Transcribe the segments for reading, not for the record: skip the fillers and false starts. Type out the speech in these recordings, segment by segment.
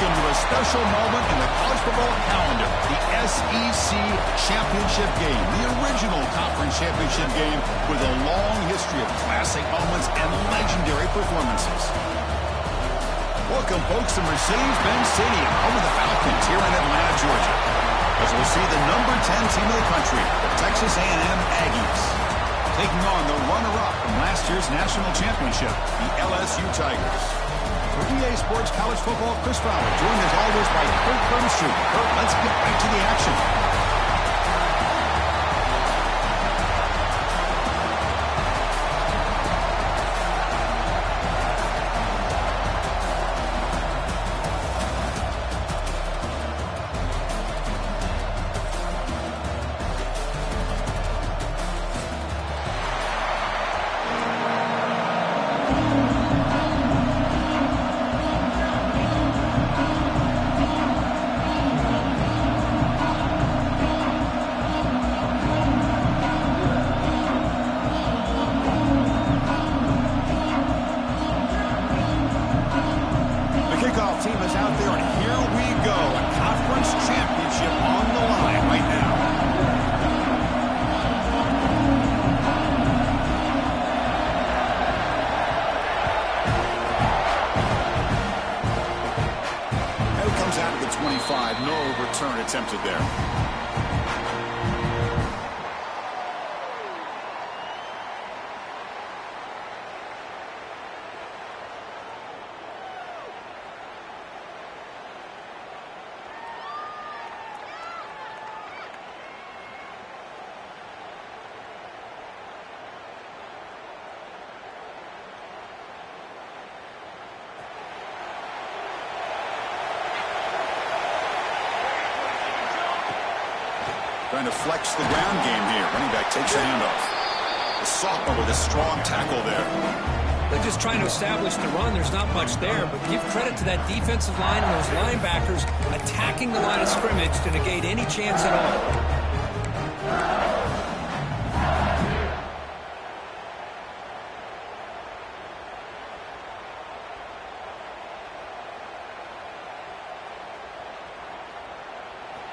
into a special moment in the college football calendar, the SEC Championship game, the original conference championship game with a long history of classic moments and legendary performances. Welcome, folks, to Mercedes-Benz Stadium, home of the Falcons here in Atlanta, Georgia, as we'll see the number 10 team in the country, the Texas A&M Aggies, taking on the runner-up from last year's national championship, the LSU Tigers. For EA Sports College Football, Chris Fowler, joined as always by Kurt Bernstein. Kurt, let's get back to the action. Team is out there, and here we go. A conference championship on the line right now. And it comes out of the 25. No return attempted there. Trying to flex the ground game here. Running back takes the handoff. The sophomore with a strong tackle there. They're just trying to establish the run. There's not much there, but give credit to that defensive line and those linebackers attacking the line of scrimmage to negate any chance at all.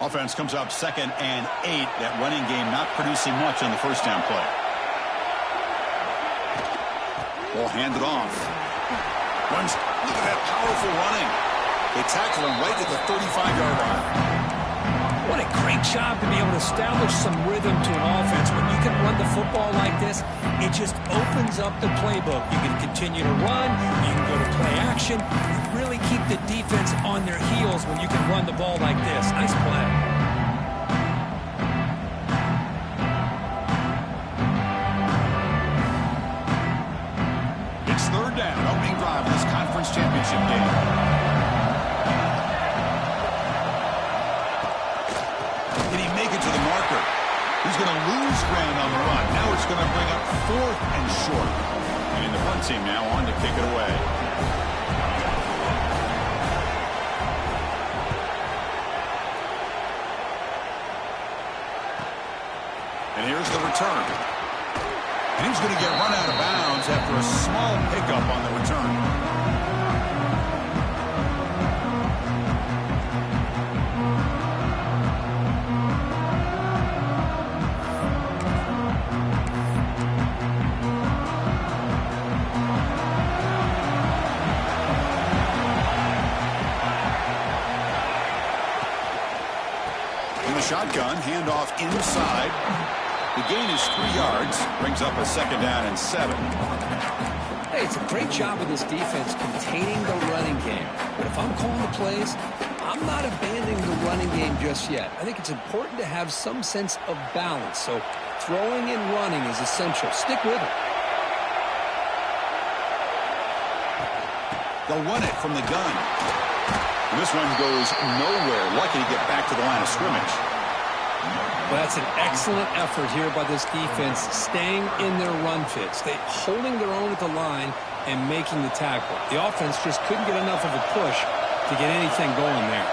Offense comes up 2nd and 8. That running game not producing much on the first down play. Ball handed off. Look at that powerful running. They tackle him right at the 35-yard line. What a great job to be able to establish some rhythm to an offense. When you can run the football like this, it just opens up the playbook. You can continue to run. You can go to play action. You really keep the defense on their heels when you can run the ball like this. Nice play. It's 3rd down, opening drive in this conference championship game. He's going to lose ground on the run. Now it's going to bring up 4th and short. And the punt team now on to kick it away. And here's the return. And he's going to get run out of bounds after a small pickup on the return. Shotgun, handoff inside. The gain is 3 yards. Brings up a 2nd down and 7. Hey, it's a great job of this defense containing the running game. But if I'm calling the plays, I'm not abandoning the running game just yet. I think it's important to have some sense of balance. So throwing and running is essential. Stick with it. They'll run it from the gun. And this one goes nowhere. Lucky to get back to the line of scrimmage. Well, that's an excellent effort here by this defense, staying in their run fits. They holding their own at the line and making the tackle. The offense just couldn't get enough of a push to get anything going there.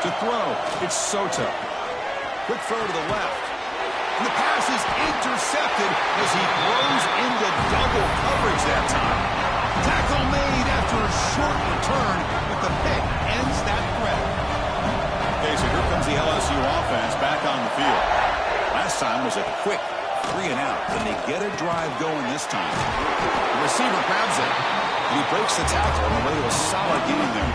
To throw, it's Soto. Quick throw to the left. And the pass is intercepted as he throws into double coverage that time. Tackle made after a short return, but the pick last time was a quick 3 and out. Can they get a drive going this time? The receiver grabs it. And he breaks the tackle on the way to a solid gain there.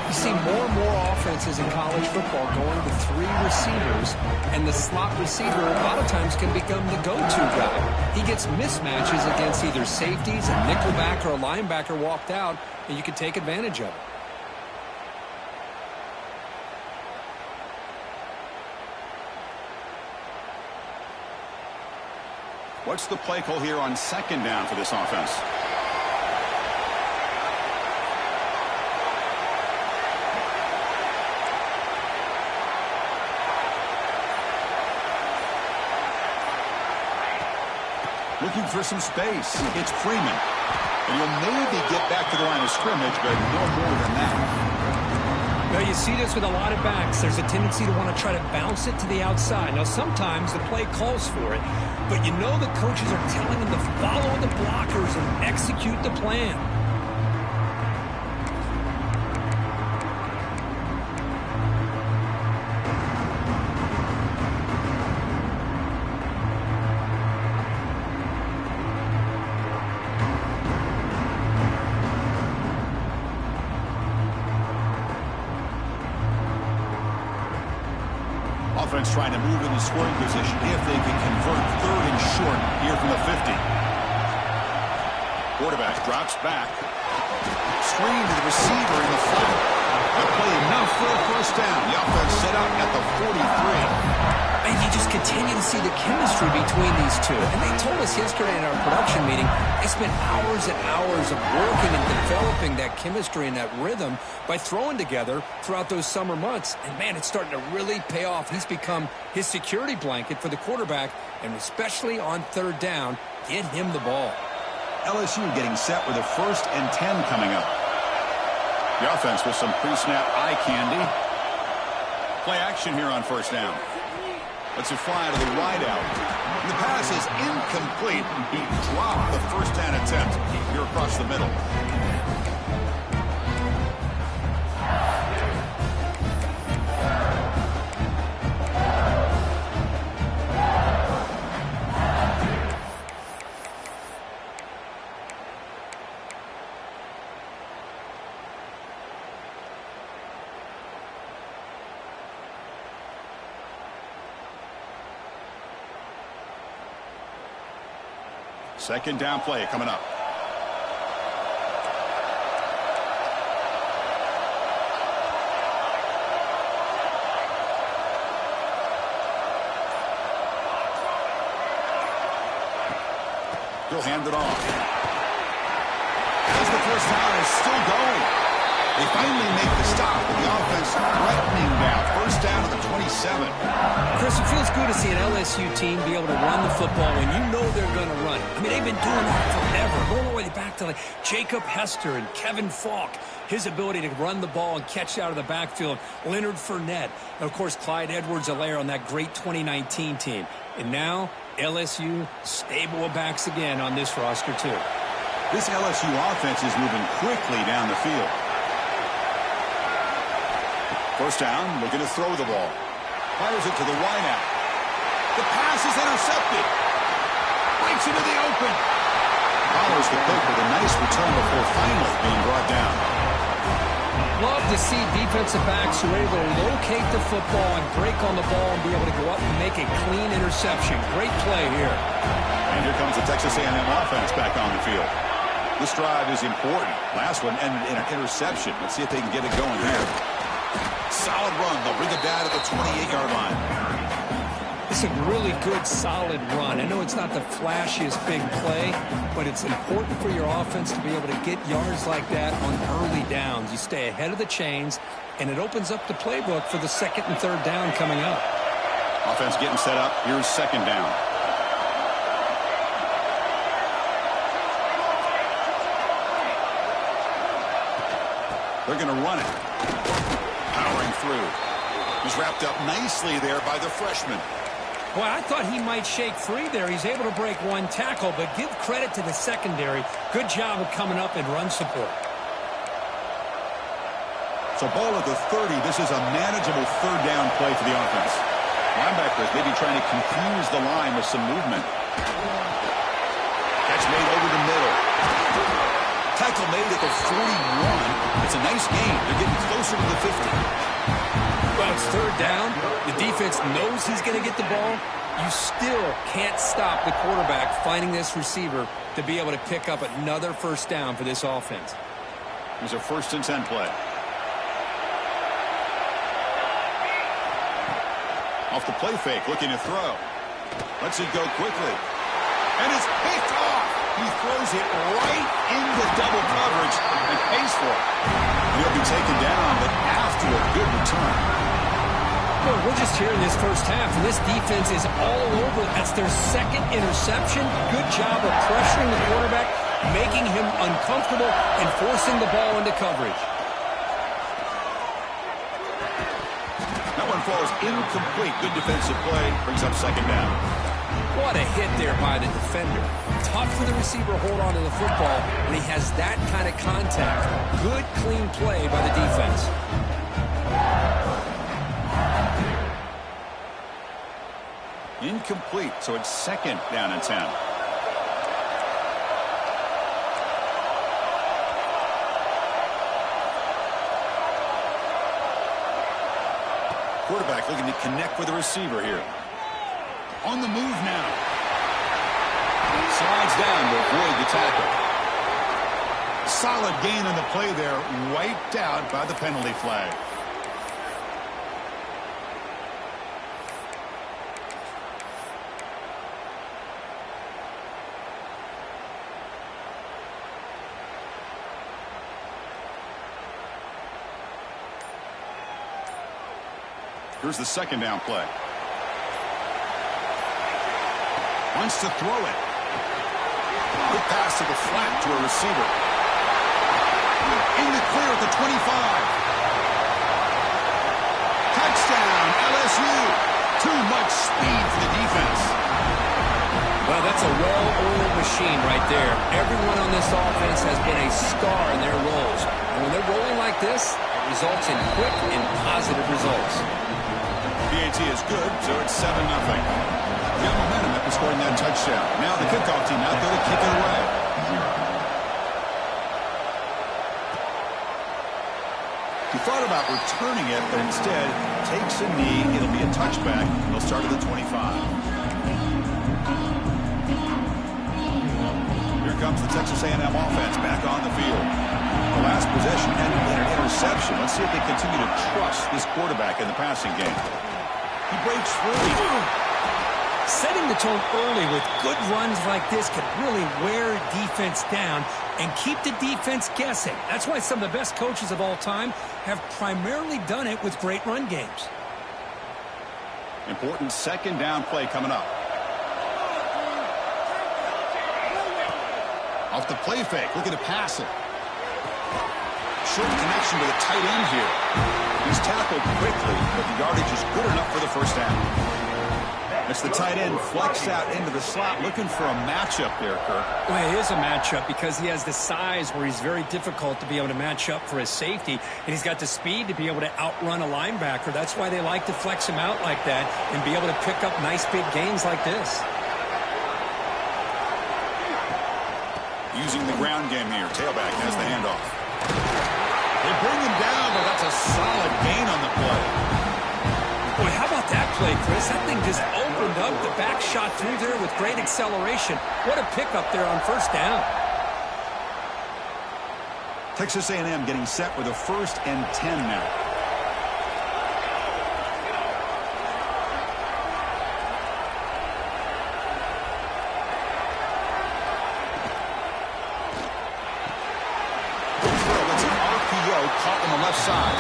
You see more and more offenses in college football going to 3 receivers, and the slot receiver a lot of times can become the go-to guy. He gets mismatches against either safeties, a nickelback, or a linebacker walked out, and you can take advantage of it. What's the play call here on 2nd down for this offense? Looking for some space. It's Freeman. And he'll maybe get back to the line of scrimmage, but no more than that. Well, you see this with a lot of backs. There's a tendency to want to try to bounce it to the outside. Now, sometimes the play calls for it, but you know the coaches are telling them to follow the blockers and execute the plan. Offense trying to move in the scoring position if they can convert 3rd and short here from the 50. Quarterback drops back. Screen to the receiver in the flat. The play enough for a 1st down. The offense set up at the 43. And you just continue to see the chemistry between these two. And they told us yesterday in our production meeting, they spent hours and hours of working and developing that chemistry and that rhythm by throwing together throughout those summer months. And, man, it's starting to really pay off. He's become his security blanket for the quarterback, and especially on 3rd down, get him the ball. LSU getting set with a 1st and 10 coming up. The offense with some pre-snap eye candy. Play action here on 1st down. Let's it fly to the wide out. And the pass is incomplete. He dropped the 1st down attempt here across the middle. Second down play coming up. He'll hand it off. As the 1st down is still going. They finally make the stop. The offense threatening now. 1st down to the 27. Chris, it feels good to see an LSU team be able to run the football when you know they're going to run it. I mean, they've been doing that forever, going all the way back to like Jacob Hester and Kevin Falk. His ability to run the ball and catch out of the backfield. Leonard Fournette. And, of course, Clyde Edwards-Helaire on that great 2019 team. And now LSU stable of backs again on this roster, too. This LSU offense is moving quickly down the field. 1st down, looking to throw the ball. Fires it to the wideout. The pass is intercepted. Breaks into the open. Follows the pick with a nice return before finally being brought down. Love to see defensive backs who are able to locate the football and break on the ball and be able to go up and make a clean interception. Great play here. And here comes the Texas A&M offense back on the field. This drive is important. Last one ended in an interception. Let's see if they can get it going here. Solid run. They'll bring it down to the 28-yard line. It's a really good, solid run. I know it's not the flashiest big play, but it's important for your offense to be able to get yards like that on early downs. You stay ahead of the chains, and it opens up the playbook for the 2nd and 3rd down coming up. Offense getting set up. Here's 2nd down. They're going to run it. Powering through. Was wrapped up nicely there by the freshman. Boy, I thought he might shake free there. He's able to break one tackle, but give credit to the secondary. Good job of coming up and run support. So ball at the 30. This is a manageable 3rd down play for the offense. Linebackers maybe trying to confuse the line with some movement. Catch made over the middle. Tackle made at the 41. It's a nice gain. They're getting closer to the 50. Well, it's third down. The defense knows he's going to get the ball. You still can't stop the quarterback finding this receiver to be able to pick up another first down for this offense. Here's a 1st and 10 play. Off the play fake, looking to throw. Lets it go quickly. And it's picked off. He throws it right into double coverage and pays for it. He'll be taken down, but after a good return. Well, we're just here in this first half, and this defense is all over. That's their 2nd interception. Good job of pressuring the quarterback, making him uncomfortable, and forcing the ball into coverage. That one falls incomplete. Good defensive play. Brings up 2nd down. What a hit there by the defender. Tough for the receiver to hold on to the football when he has that kind of contact. Good, clean play by the defense. Incomplete, so it's 2nd down and 10. Quarterback looking to connect with the receiver here. On the move now. Slides down to avoid the tackle. Solid gain on the play there, wiped out by the penalty flag. Here's the 2nd down play. Wants to throw it. Good pass to the flat to a receiver. In the clear at the 25. Touchdown, LSU. Too much speed for the defense. Well, that's a well-oiled machine right there. Everyone on this offense has been a star in their roles. And when they're rolling like this, it results in quick and positive results. PAT is good, so it's 7-0. Got momentum after scoring that touchdown. Now the kickoff team out there to kick it away. He thought about returning it, but instead takes a knee. It'll be a touchback. They'll start at the 25. Here comes the Texas A&M offense back on the field. The last possession ended in an interception. Let's see if they continue to trust this quarterback in the passing game. He breaks free. Setting the tone early with good runs like this can really wear defense down and keep the defense guessing. That's why some of the best coaches of all time have primarily done it with great run games. Important 2nd down play coming up. Off the play fake, looking to pass it. Short connection to the tight end here. He's tackled quickly, but the yardage is good enough for the first down. As the tight end flex out into the slot, looking for a matchup there, Kirk. Well, it is a matchup because he has the size where he's very difficult to be able to match up for his safety, and he's got the speed to be able to outrun a linebacker. That's why they like to flex him out like that and be able to pick up nice big gains like this. Using the ground game here. Tailback has the handoff. They bring him down, but that's a solid gain on the play. Boy, how about that play, Chris? That thing just opened up. The back shot through there with great acceleration. What a pickup there on first down. Texas A&M getting set with a 1st and 10 now. Caught on the left side.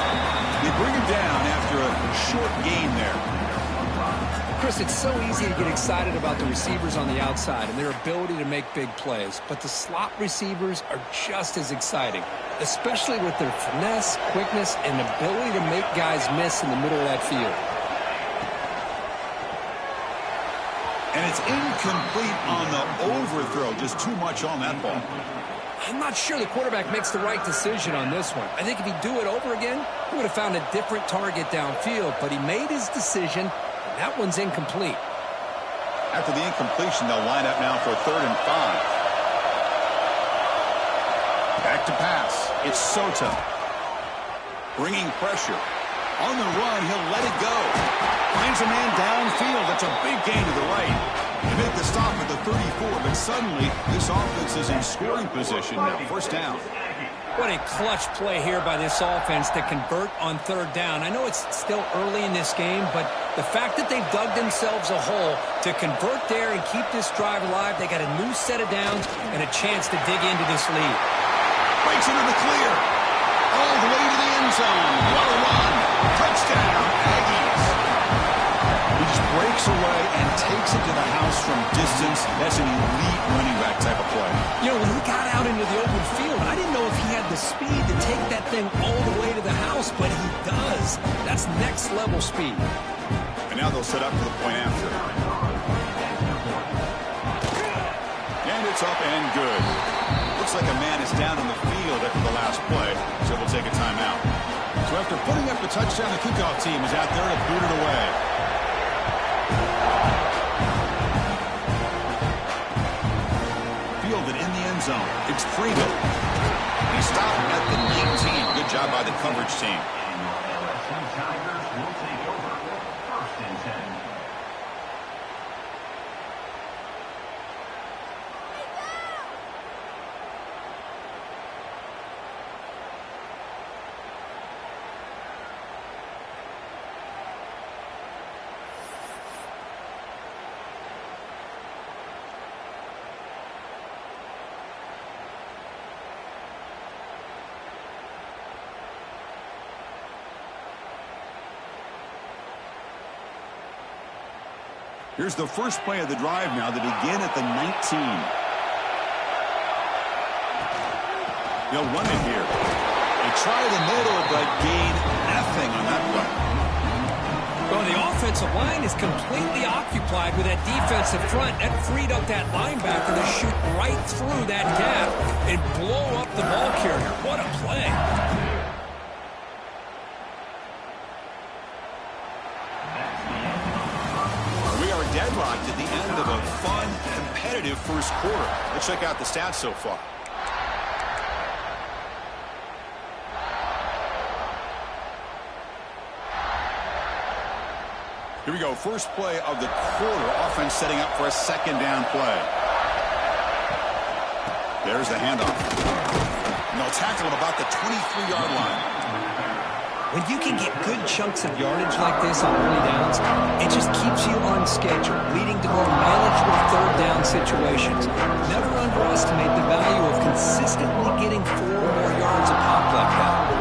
They bring him down after a short gain there. Chris, it's so easy to get excited about the receivers on the outside and their ability to make big plays, but the slot receivers are just as exciting, especially with their finesse, quickness, and ability to make guys miss in the middle of that field. And it's incomplete on the overthrow. Just too much on that ball. I'm not sure the quarterback makes the right decision on this one. I think if he'd do it over again, he would have found a different target downfield, but he made his decision. That one's incomplete. After the incompletion, they'll line up now for 3rd and 5. Back to pass. It's Sota. Bringing pressure. On the run, he'll let it go. Finds a man downfield. That's a big gain to the right. They make the stop at the 34, but suddenly this offense is in scoring position now. 1st down. What a clutch play here by this offense to convert on 3rd down. I know it's still early in this game, but the fact that they've dug themselves a hole to convert there and keep this drive alive, they got a new set of downs and a chance to dig into this lead. Breaks into the clear. All the way to the end zone. What a run. Touchdown, Aggies. He just breaks away and takes it to the house from distance. That's an elite running back type of play. You know, when he got out into the open field, I didn't know if he had the speed to take that thing all the way to the house, but he does. That's next level speed. And now they'll set up for the point after. And it's up and good. Looks like a man is down on the field after the last play, so we'll take a timeout. So after putting up the touchdown, the kickoff team is out there to boot it away. Fielded in the end zone. It's Freeman. He stopped at the 19. Good job by the coverage team. Tigers will take over. 1st and 10. Here's the first play of the drive now. They begin at the 19. They'll run it here. They try the middle, but gain nothing on that play. Well, the offensive line is completely occupied with that defensive front. That freed up that linebacker to shoot right through that gap and blow up the ball carrier. What a play. Deadlocked at the end of a fun, competitive first quarter. Let's check out the stats so far. Here we go. First play of the quarter. Offense setting up for a 2nd down play. There's the handoff. And they'll tackle him about the 23-yard line. When you can get good chunks of yardage like this on early downs, it just keeps you on schedule, leading to more manageable 3rd down situations. Never underestimate the value of consistently getting 4 more yards a pop like that.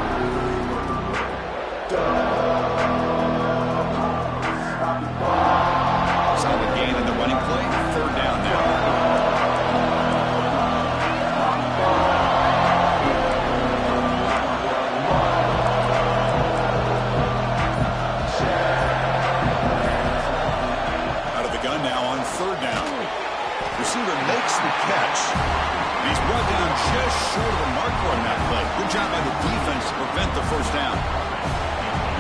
Solid gain in the running play. 3rd down now. Receiver makes the catch. He's brought down just short of the marker on that play. Good job by the defense to prevent the 1st down.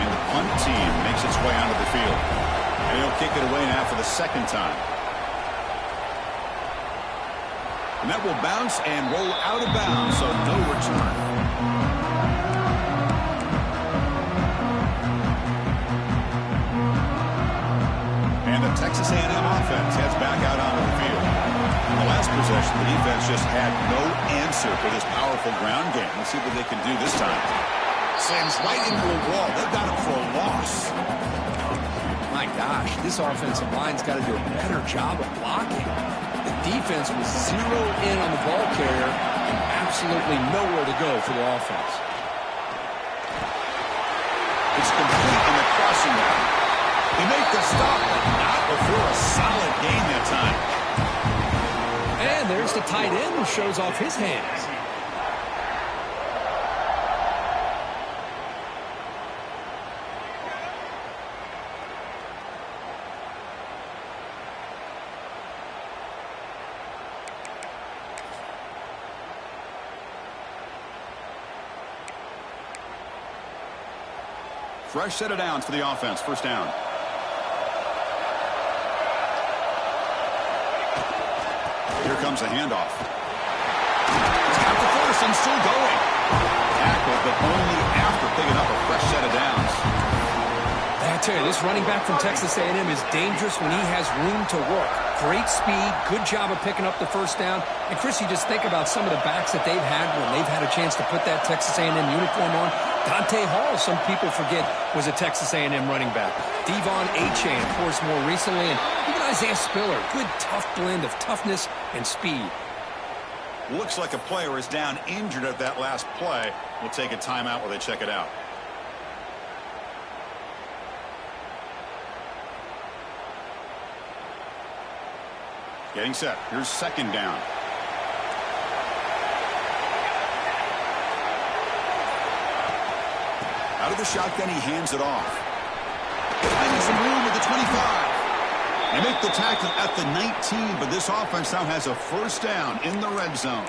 And the punt team makes its way onto the field. And he'll kick it away now for the 2nd time. And that will bounce and roll out of bounds, so no return. And the Texas A&M offense heads back out onto the field. In the last possession, the defense just had no answer for this powerful ground game. Let's see what they can do this time. Slams right into a wall. They've got him for a loss. My gosh, this offensive line's got to do a better job of blocking. The defense was zeroed in on the ball carrier and absolutely nowhere to go for the offense. It's complete in the crossing route. They make the stop, but not before a solid gain that time. And there's the tight end who shows off his hands. Fresh set of downs for the offense. 1st down. comes the handoff. He's got the first and still going. Tackled, but only after picking up a fresh set of downs. I tell you, this running back from Texas A&M is dangerous when he has room to work. Great speed, good job of picking up the first down. And, Chris, you just think about some of the backs that they've had when they've had a chance to put that Texas A&M uniform on. Dante Hall, some people forget, was a Texas A&M running back. Devon Achane, of course, more recently. And even Isaiah Spiller, good, tough blend of toughness and speed. Looks like a player is down injured at that last play. We'll take a timeout while they check it out. Getting set. Here's second down. Out of the shotgun, he hands it off. Finding some room at the 25. They make the tackle at the 19, but this offense now has a first down in the red zone.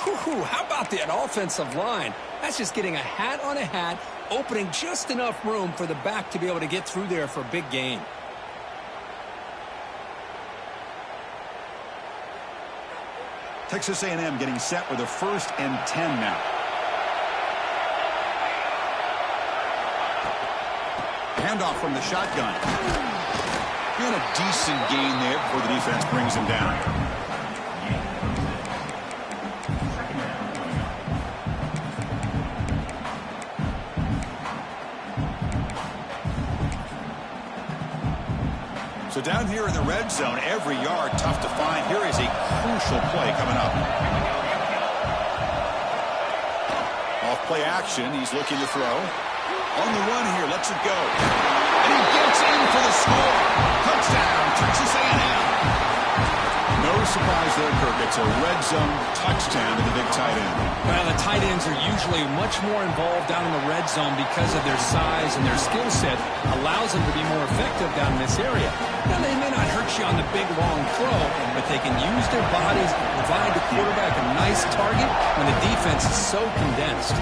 Whew, how about that offensive line? That's just getting a hat on a hat, opening just enough room for the back to be able to get through there for a big gain. Texas A&M getting set with a 1st and 10 now. Handoff from the shotgun. And a decent gain there before the defense brings him down. So down here in the red zone, every yard tough to find. Here is a crucial play coming up. Off play action, he's looking to throw. On the run here, lets it go. And he gets in for the score. Touchdown, Texas A&M. No surprise there, Kirk. It's a red zone touchdown to the big tight end. Well, the tight ends are usually much more involved down in the red zone because of their size and their skill set allows them to be more effective down in this area. Now, they may not hurt you on the big, long throw, but they can use their bodies and provide the quarterback a nice target when the defense is so condensed.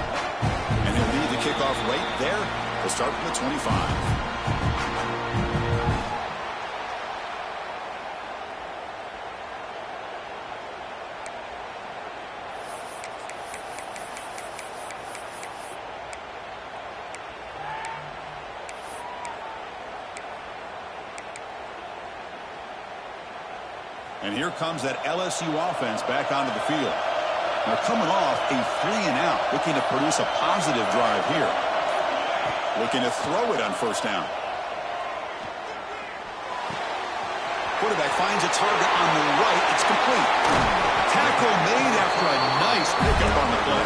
And he'll lead the kickoff right there. They'll start from the 25. And here comes that LSU offense back onto the field. They're coming off a 3-and-out, looking to produce a positive drive here. Looking to throw it on first down. Quarterback finds a target on the right. It's complete. Tackle made after a nice pickup on the play.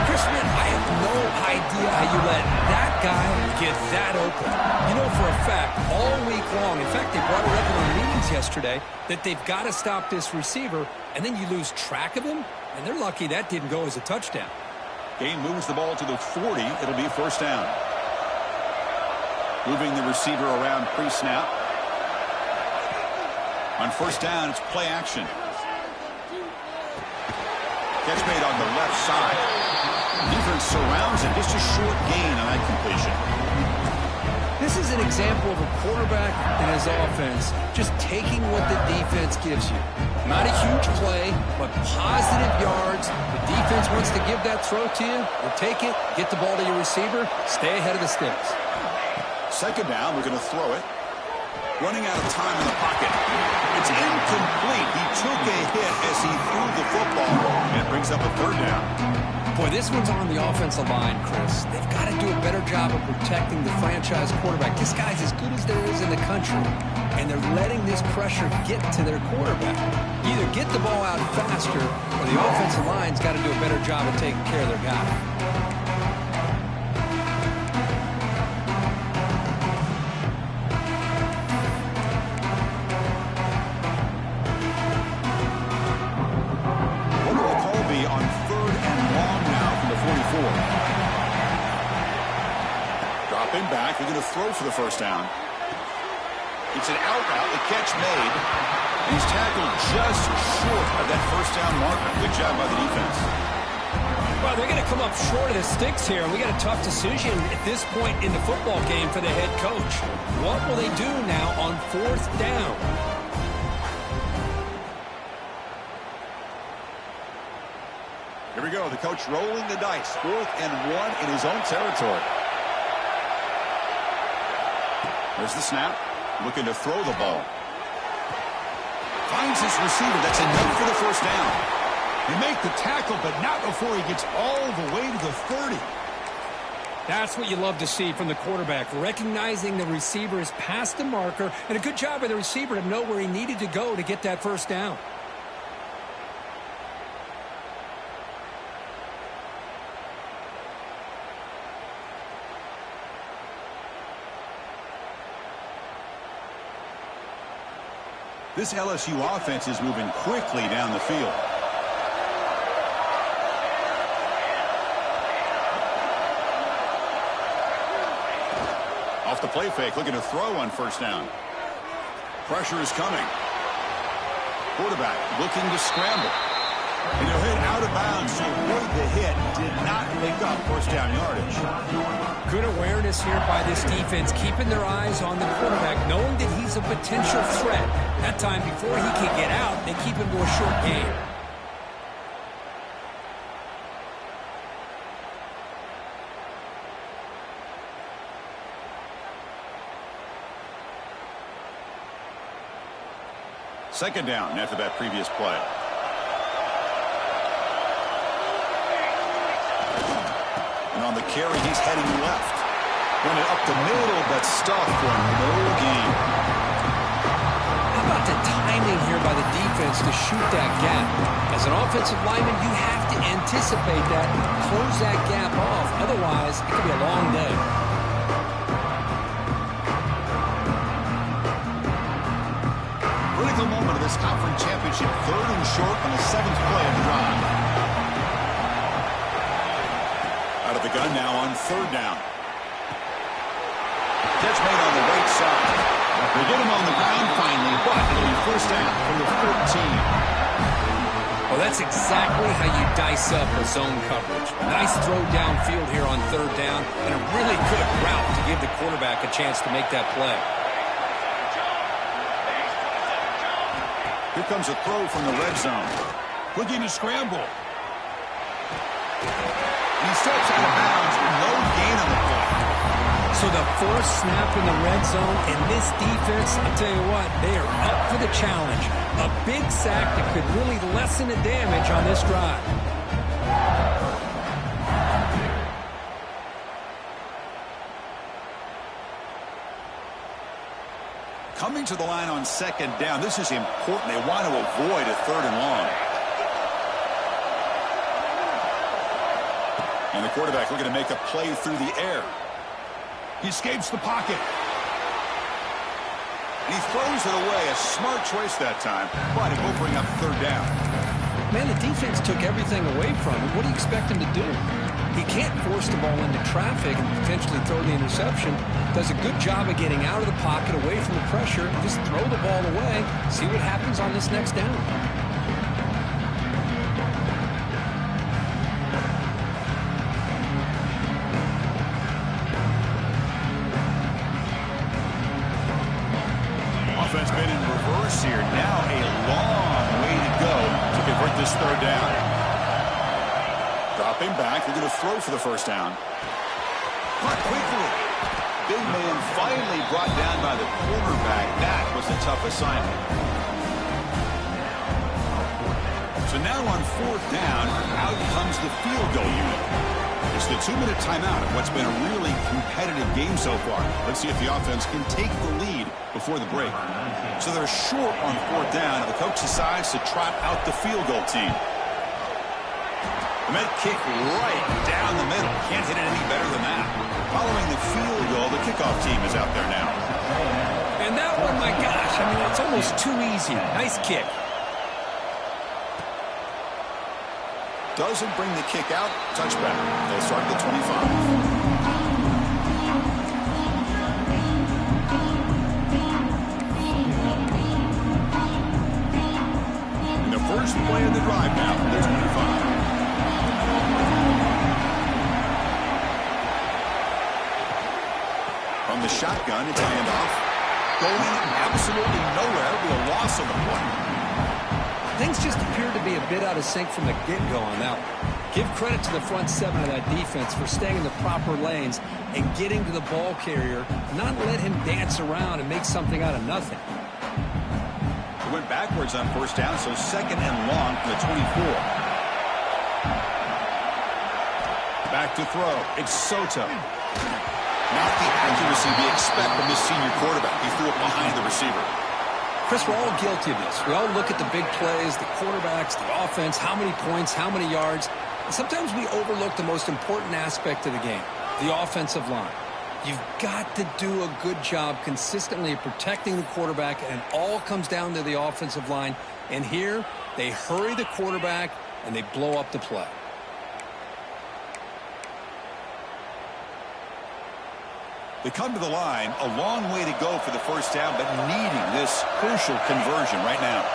Chris, man, I have no idea how you let that guy get that open. You know for a fact, all week long, in fact, they brought it up in our meetings yesterday, that they've got to stop this receiver, and then you lose track of him, and they're lucky that didn't go as a touchdown. Game moves the ball to the 40. It'll be first down. Moving the receiver around pre-snap. On first down, it's play action. Catch made on the left side. Defense surrounds it. Just a short gain on that completion. This is an example of a quarterback and his offense just taking what the defense gives you. Not a huge play, but positive yards. The defense wants to give that throw to you. You take it, get the ball to your receiver, stay ahead of the sticks. Second down, we're going to throw it. Running out of time in the pocket. It's incomplete. He took a hit as he threw the football, and it brings up a third down. Boy, this one's on the offensive line, Chris. They've got to do a better job of protecting the franchise quarterback. This guy's as good as there is in the country, and they're letting this pressure get to their quarterback. Either get the ball out faster, or the offensive line's got to do a better job of taking care of their guy. Dropping back, they're going to throw for the first down. It's an out route, the catch made. And he's tackled just short of that first down marker. Good job by the defense. Well, they're going to come up short of the sticks here. We got a tough decision at this point in the football game for the head coach. What will they do now on fourth down? go. The coach rolling the dice. 4th and 1 in his own territory. There's the snap. Looking to throw the ball. Finds his receiver. That's enough for the first down. They make the tackle, but not before he gets all the way to the 30. That's what you love to see from the quarterback, recognizing the receiver is past the marker, and a good job by the receiver to know where he needed to go to get that first down. This LSU offense is moving quickly down the field. Off the play fake, looking to throw on first down. Pressure is coming. Quarterback looking to scramble. And he'll hit out of bounds to avoid the hit. Did not pick up first down yardage. Good awareness here by this defense, keeping their eyes on the quarterback, knowing that he's a potential threat. That time before he can get out, they keep him to a short gain. Second down after that previous play. And on the carry, he's heading left. Running up the middle, but stuffed for no gain. How about the timing here by the defense to shoot that gap? As an offensive lineman, you have to anticipate that, close that gap off. Otherwise, it could be a long day. Critical moment of this conference championship. 3rd and short on the 7th play of the drive. Out of the gun now on 3rd down. Catch made on the right side. They get him on the ground finally, but it'll be first down from the 14. Well, that's exactly how you dice up a zone coverage. Nice throw downfield here on 3rd down, and a really good route to give the quarterback a chance to make that play. Here comes a throw from the red zone. Looking to scramble. He steps out of bounds with no gain on the play. So the forced snap in the red zone, and this defense, I'll tell you what, they are up for the challenge. A big sack that could really lessen the damage on this drive. Coming to the line on 2nd down. This is important. They want to avoid a 3rd and long. And the quarterback looking to make a play through the air. He escapes the pocket. And he throws it away. A smart choice that time. But it will bring up 3rd down. Man, the defense took everything away from him. What do you expect him to do? He can't force the ball into traffic and potentially throw the interception. Does a good job of getting out of the pocket, away from the pressure. Just throw the ball away. See what happens on this next down. Offense been in reverse here. Now a long way to go to convert this 3rd down. Dropping back. They're going to throw for the first down. Caught quickly. Big man finally brought down by the quarterback. That was a tough assignment. So now on 4th down, out comes the field goal unit. It's the 2-minute timeout of what's been a really competitive game so far. Let's see if the offense can take the lead before the break. So they're short on 4th down, and the coach decides to trot out the field goal team. The med kick right down the middle. Can't hit it any better than that. Following the field goal, the kickoff team is out there now. And that one, my gosh, I mean, it's almost too easy. Nice kick. Doesn't bring the kick out. Touchback. They'll start at the 25. And the first play of the drive now from the 25. From the shotgun, it's handoff. Going absolutely nowhere. It'll be a loss on the play. things just appeared to be a bit out of sync from the get-go on that one. Give credit to the front seven of that defense for staying in the proper lanes and getting to the ball carrier, not let him dance around and make something out of nothing. They went backwards on first down, so second and long from the 24. Back to throw. It's Soto. Not the accuracy we expect from this senior quarterback. He threw it behind the receiver. Chris, we're all guilty of this. We all look at the big plays, the quarterbacks, the offense, how many points, how many yards. And sometimes we overlook the most important aspect of the game, the offensive line. You've got to do a good job consistently of protecting the quarterback, and it all comes down to the offensive line. And here, they hurry the quarterback, and they blow up the play. They come to the line, a long way to go for the first down, but needing this crucial conversion right now.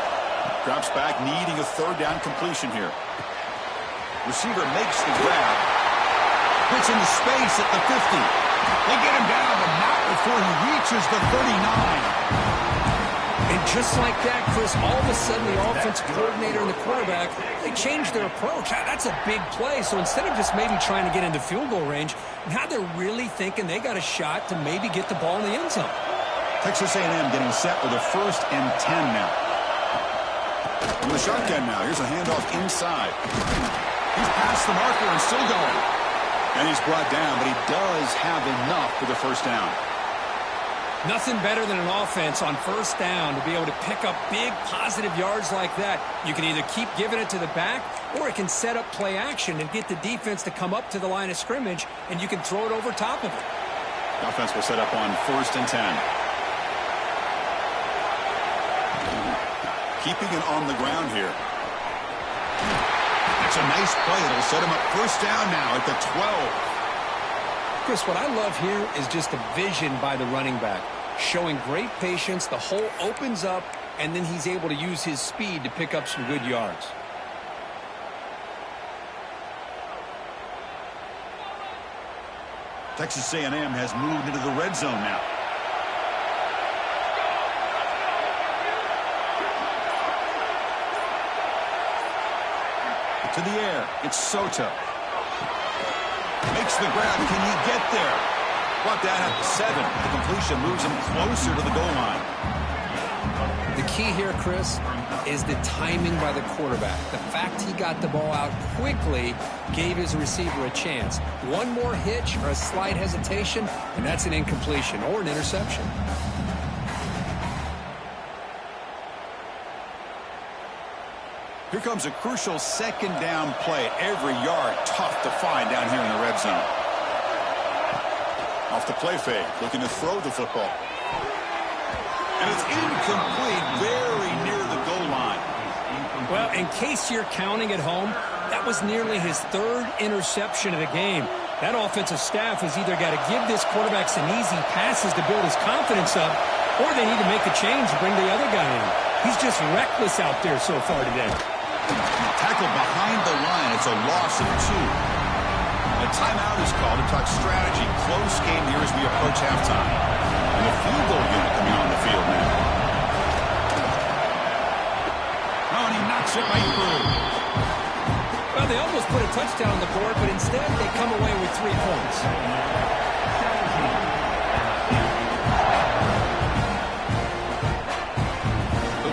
Drops back, needing a third down completion here. Receiver makes the grab. Puts into space at the 50. They get him down, but not before he reaches the 39. And just like that, Chris, all of a sudden the offensive coordinator and the quarterback, they changed their approach. That's a big play. So instead of just maybe trying to get into field goal range, now they're really thinking they got a shot to maybe get the ball in the end zone. Texas A&M getting set with a 1st and 10 now. From the shotgun now, here's a handoff inside. He's past the marker and still going. And he's brought down, but he does have enough for the first down. Nothing better than an offense on first down to be able to pick up big positive yards like that. You can either keep giving it to the back, or it can set up play action and get the defense to come up to the line of scrimmage, and you can throw it over top of it. The offense will set up on 1st and 10. Keeping it on the ground here. That's a nice play. It'll set him up first down now at the 12. Chris, what I love here is just the vision by the running back. Showing great patience, the hole opens up, and then he's able to use his speed to pick up some good yards. Texas A&M has moved into the red zone now. To the air, it's Soto. Makes the grab. Can he get there? Brought down at the 7. The completion moves him closer to the goal line. The key here, Chris, is the timing by the quarterback. The fact he got the ball out quickly gave his receiver a chance. One more hitch or a slight hesitation, and that's an incompletion or an interception. Here comes a crucial 2nd down play. Every yard tough to find down here in the red zone. Off the play fake, looking to throw the football. And it's incomplete, very near the goal line. Well, in case you're counting at home, that was nearly his 3rd interception of the game. That offensive staff has either got to give this quarterback some easy passes to build his confidence up, or they need to make a change to bring the other guy in. He's just reckless out there so far today. Tackled behind the line. It's a loss of 2. A timeout is called to talk strategy. Close game here as we approach halftime. And the field goal unit coming on the field now. Oh, and he knocks it right through. Well, they almost put a touchdown on the board, but instead they come away with 3 points.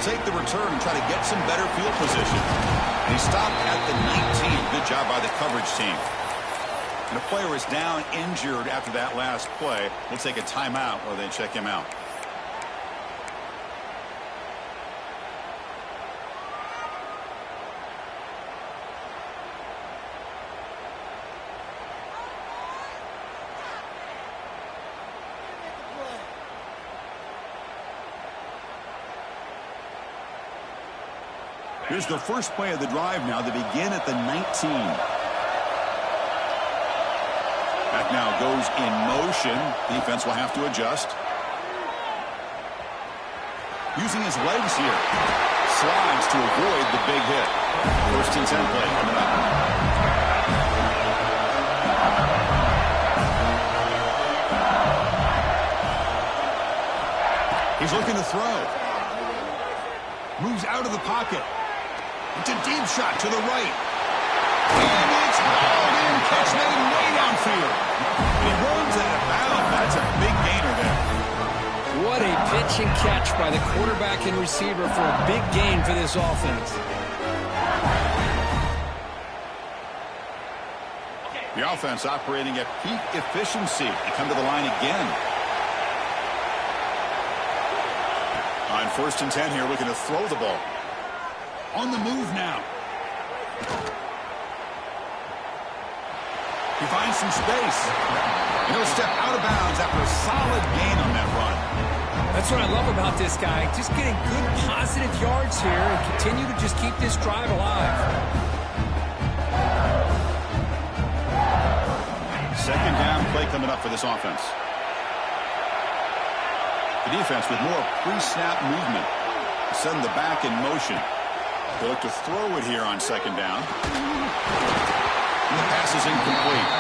Take the return and try to get some better field position. And he stopped at the 19. Good job by the coverage team. And a player is down injured after that last play. We'll take a timeout while they check him out. Here's the first play of the drive now. They begin at the 19. Back now goes in motion. Defense will have to adjust. Using his legs here. Slides to avoid the big hit. 1st and 10 play coming up. He's looking to throw. Moves out of the pocket. It's a deep shot to the right. And it's hauled in. Catch made way downfield. He runs out of bounds. That's a big gainer there. What a pitch and catch by the quarterback and receiver for a big gain for this offense. The offense operating at peak efficiency. They come to the line again. On 1st and 10 here, looking to throw the ball. On the move now. He finds some space. And he'll step out of bounds after a solid gain on that run. That's what I love about this guy. Just getting good positive yards here and continue to just keep this drive alive. Second down play coming up for this offense. The defense with more pre-snap movement. Send the back in motion. They look to throw it here on 2nd down. And the pass is incomplete.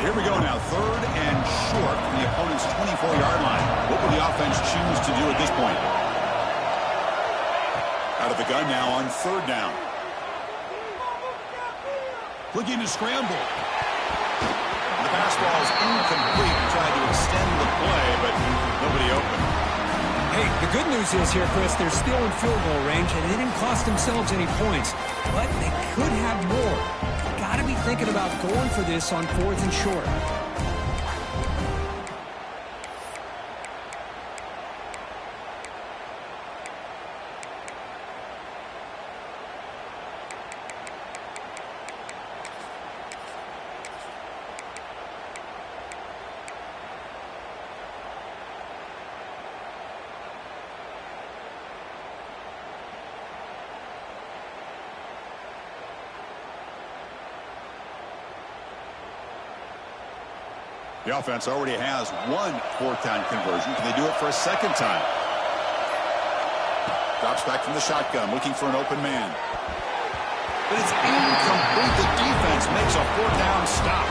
Here we go now. 3rd and short from the opponent's 24-yard line. What will the offense choose to do at this point? Out of the gun now on 3rd down. Looking to scramble. The pass ball is incomplete. Tried to extend the play, but nobody open. Hey, the good news is here, Chris, they're still in field goal range, and they didn't cost themselves any points. But they could have more. Got to be thinking about going for this on 4th and short. The offense already has one 4th down conversion. Can they do it for a 2nd time? Drops back from the shotgun, looking for an open man. But it's incomplete. The defense makes a 4th down stop.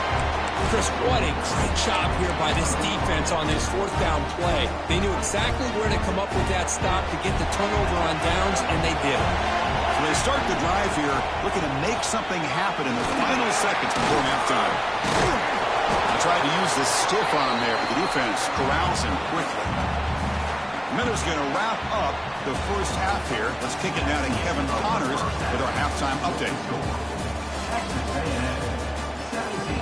Chris, what a great job here by this defense on this 4th down play. They knew exactly where to come up with that stop to get the turnover on downs, and they did it. So they start the drive here, looking to make something happen in the final seconds before halftime. He tried to use the stiff arm there, but the defense corrals him quickly. Miller's going to wrap up the first half here. Let's kick it now to Kevin Connors with our halftime update. Texas A&M 17,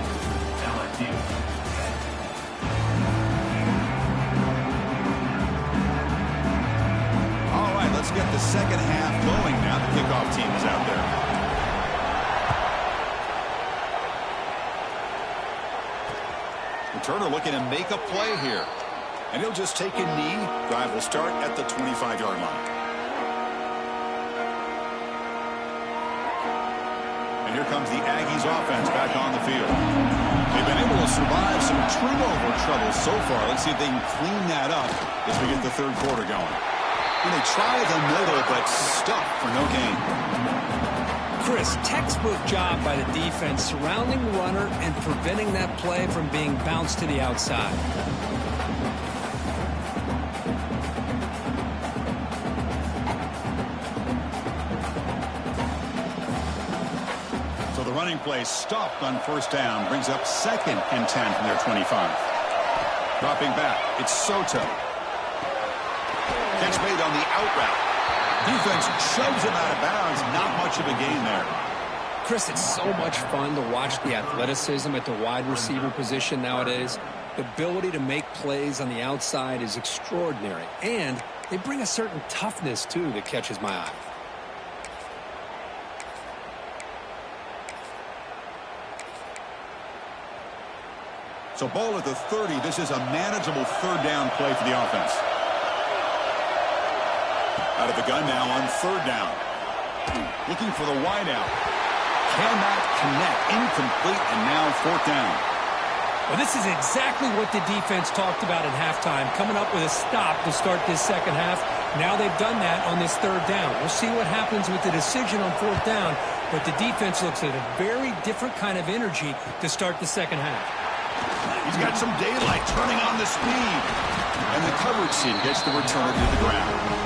LSU. All right, let's get the second half going now. The kickoff team is out there. Turner looking to make a play here. And he'll just take a knee. Drive will start at the 25-yard line. And here comes the Aggies offense back on the field. They've been able to survive some turnover trouble so far. Let's see if they can clean that up as we get the 3rd quarter going. And they try the middle, but stuck for no gain. Chris, textbook job by the defense surrounding the runner and preventing that play from being bounced to the outside. So the running play stopped on 1st down, brings up 2nd and 10 from their 25. Dropping back, it's Soto. Catch made on the out route. Defense shoves him out of bounds. Not much of a gain there. Chris, it's so much fun to watch the athleticism at the wide receiver position nowadays. The ability to make plays on the outside is extraordinary. And they bring a certain toughness, too, that catches my eye. So ball at the 30. This is a manageable 3rd down play for the offense. Out of the gun now on 3rd down. Looking for the wideout. Cannot connect. Incomplete, and now 4th down. Well, this is exactly what the defense talked about at halftime, coming up with a stop to start this second half. Now they've done that on this third down. We'll see what happens with the decision on fourth down, but the defense looks at a very different kind of energy to start the second half. He's got some daylight, turning on the speed. And the coverage team gets the returner to the ground.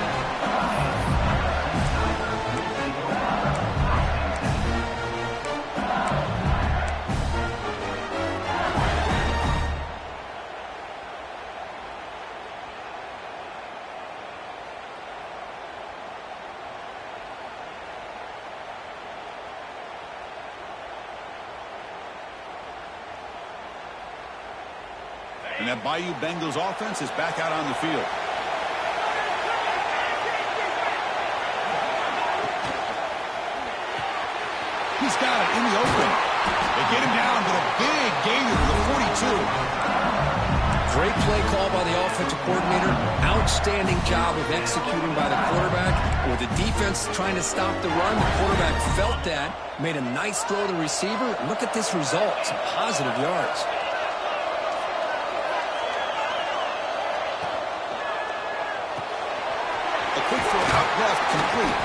And that Bayou Bengals offense is back out on the field. He's got it in the open. They get him down, but a big gainer to the 42. Great play call by the offensive coordinator. Outstanding job of executing by the quarterback. With the defense trying to stop the run, the quarterback felt that, made a nice throw to the receiver. Look at this result. Some positive yards. Quick throw out left, complete.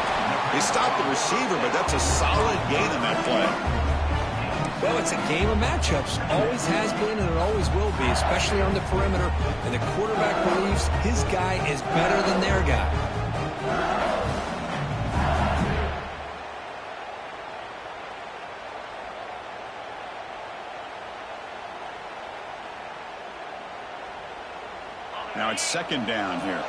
They stopped the receiver, but that's a solid gain in that play. Well, it's a game of matchups. Always has been, and it always will be, especially on the perimeter. And the quarterback believes his guy is better than their guy. Now it's second down here.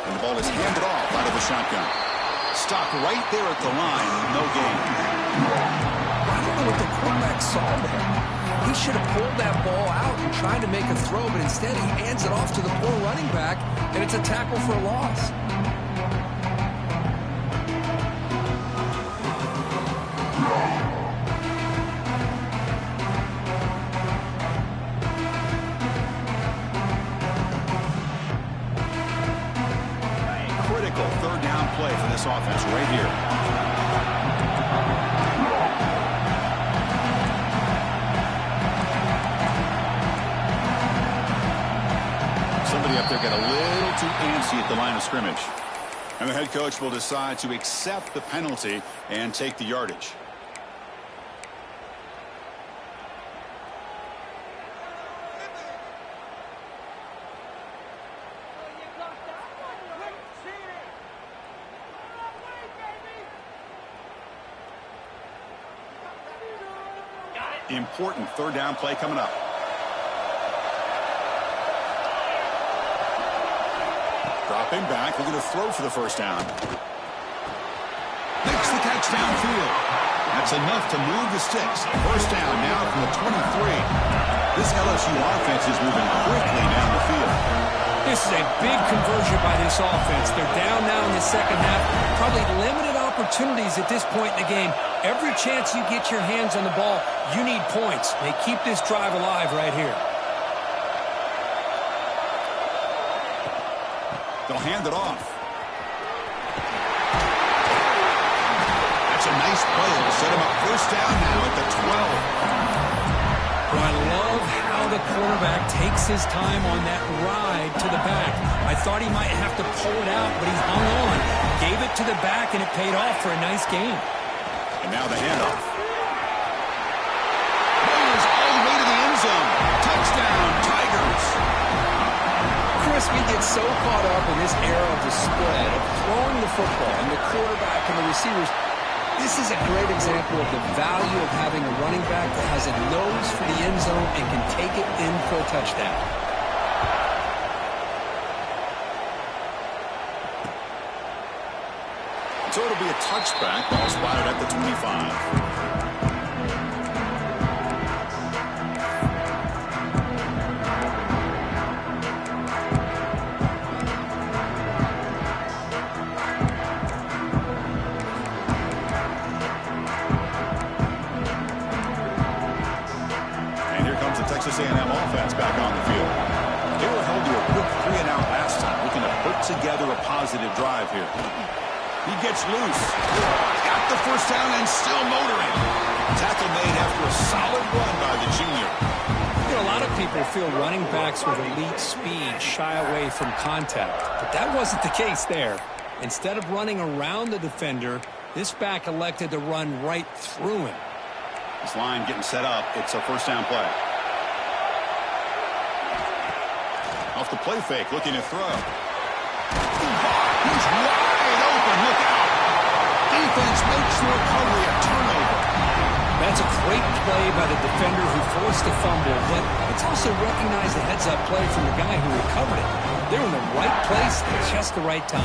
The ball is handed off out of the shotgun. Stopped right there at the line. No gain. I don't know what the quarterback saw there. He should have pulled that ball out and tried to make a throw, but instead he hands it off to the poor running back, and it's a tackle for a loss. Third down play for this offense right here. Somebody up there got a little too antsy at the line of scrimmage. And the head coach will decide to accept the penalty and take the yardage. Important third down play coming up. Dropping back, looking to throw for the first down. Makes the catch downfield. That's enough to move the sticks. First down now from the 23. This LSU offense is moving quickly down the field. This is a big conversion by this offense. They're down now in the second half. Probably limited opportunities at this point in the game. Every chance you get your hands on the ball, you need points. They keep this drive alive right here. They'll hand it off. That's a nice play. It'll set him up first down now at the 12. Well, I love how the quarterback takes his time on that ride to the back. I thought he might have to pull it out, but he hung on. Gave it to the back, and it paid off for a nice gain. And now the handoff. Goes all the way to the end zone. Touchdown, Tigers. Chris, we get so caught up in this era of the spread, of throwing the football, and the quarterback and the receivers. This is a great example of the value of having a running back that has a nose for the end zone and can take it in for a touchdown. So it'll be a touchback. Ball spotted at the 25. Texas A&M offense back on the field. They were held to a quick 3-and-out last time, looking to put together a positive drive here. He gets loose. Got the first down and still motoring. Tackle made after a solid run by the junior. You know, a lot of people feel running backs with elite speed shy away from contact, but that wasn't the case there. Instead of running around the defender, this back elected to run right through him. This line getting set up. It's a first down play. Off the play fake, looking to throw. He's wide open. Look out. Defense makes the recovery a turnover. That's a great play by the defender who forced the fumble, but it's also recognized a heads-up play from the guy who recovered it. They're in the right place at just the right time.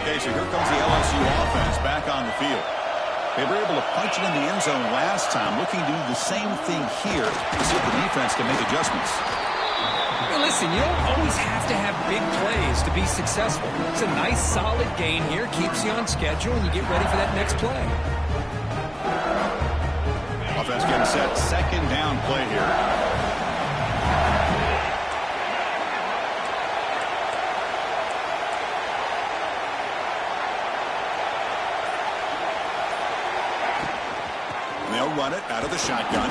Okay, so here comes the LSU offense back on the field. They were able to punch it in the end zone last time, looking to do the same thing here to see if the defense can make adjustments. Well, listen, you don't always have to have big plays to be successful. It's a nice, solid gain here, keeps you on schedule, and you get ready for that next play. Offense getting set, second down play here. They'll run it out of the shotgun.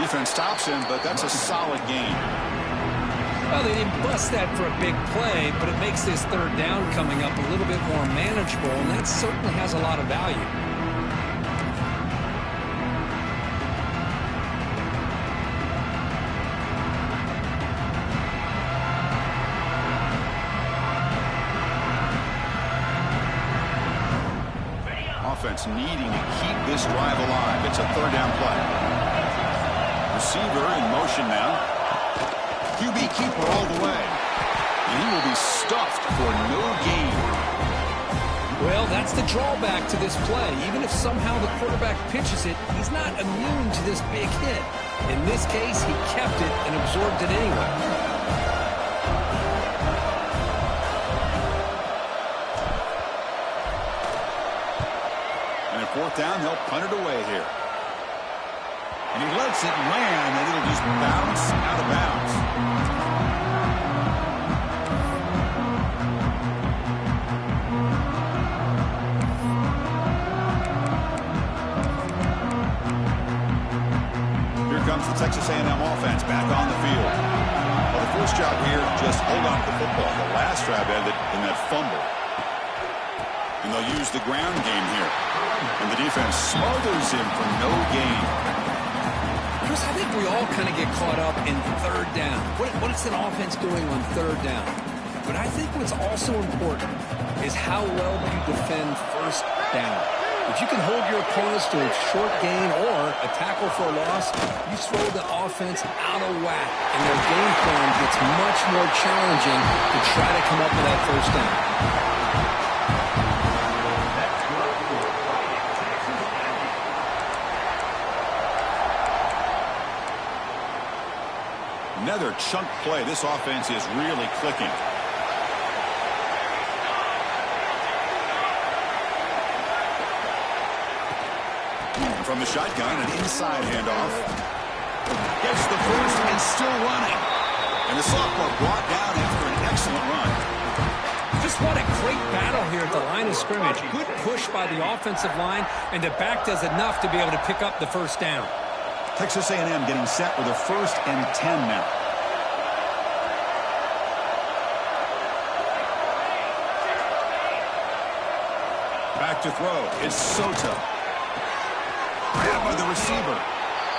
Defense stops him, but that's a solid gain. Well, they didn't bust that for a big play, but it makes this third down coming up a little bit more manageable, and that certainly has a lot of value. Offense needing to keep this drive alive. It's a third down play. Receiver in motion now. QB keeper all the way. And he will be stuffed for no gain. Well, that's the drawback to this play. Even if somehow the quarterback pitches it, he's not immune to this big hit. In this case, he kept it and absorbed it anyway. Fourth down, he'll punt it away here. And he lets it land, and it'll just bounce out of bounds. Here comes the Texas A&M offense back on the field. Well, the first job here, just hold on to the football. The last drive ended in that fumble. And they'll use the ground game here. And the defense smothers him for no gain. Chris, I think we all kind of get caught up in third down. What is an offense doing on third down? But I think what's also important is how well do you defend first down. If you can hold your opponents to a short gain or a tackle for a loss, you throw the offense out of whack, and their game plan gets much more challenging to try to come up with that first down. Another chunk play. This offense is really clicking. From the shotgun, an inside handoff. Gets the first and still running. And the sophomore brought down after an excellent run. Just what a great battle here at the line of scrimmage. Good push by the offensive line, and the back does enough to be able to pick up the first down. Texas A&M getting set with a 1st and 10 now. Back to throw. It's Soto. Grabbed by the receiver.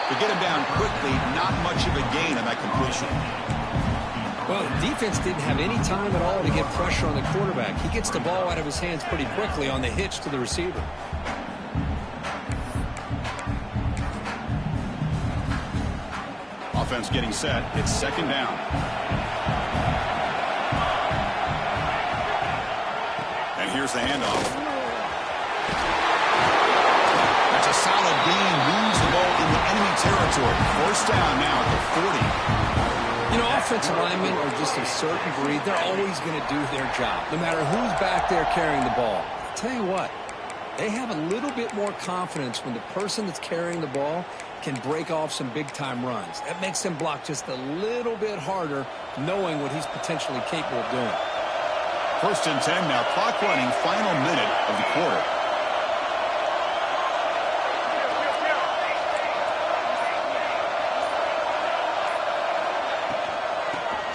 To get him down quickly, not much of a gain on that completion. Well, the defense didn't have any time at all to get pressure on the quarterback. He gets the ball out of his hands pretty quickly on the hitch to the receiver. Offense getting set. It's second down. And here's the handoff. That's a solid gain. Moves the ball in the enemy territory. First down now at the 40. You know, offensive linemen are just a certain breed. They're always going to do their job, no matter who's back there carrying the ball. I'll tell you what, They have a little bit more confidence when the person that's carrying the ball can break off some big-time runs. That makes them block just a little bit harder, knowing what he's potentially capable of doing. 1st and 10 now, clock running, final minute of the quarter.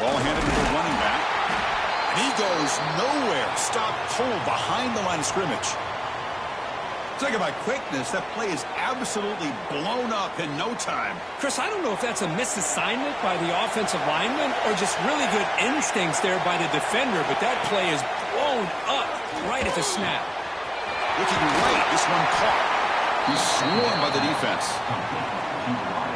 Ball handed to the running back. He goes nowhere. Stop cold behind the line of scrimmage. Talk about quickness. That play is absolutely blown up in no time. Chris, I don't know if that's a misassignment by the offensive lineman or just really good instincts there by the defender, but that play is blown up right at the snap. Looking right, this one caught. He's swarmed by the defense.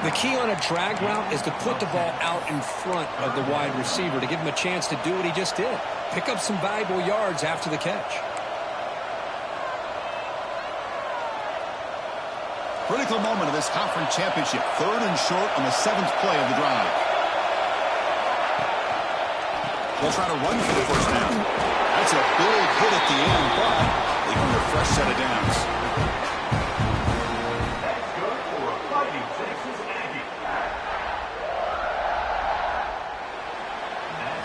The key on a drag route is to put the ball out in front of the wide receiver to give him a chance to do what he just did. Pick up some valuable yards after the catch. Critical moment of this conference championship. 3rd and short on the 7th play of the drive. They'll try to run for the 1st down. That's a big hit at the end, but they earn a fresh set of downs. That's good for a Fighting Texas Aggie.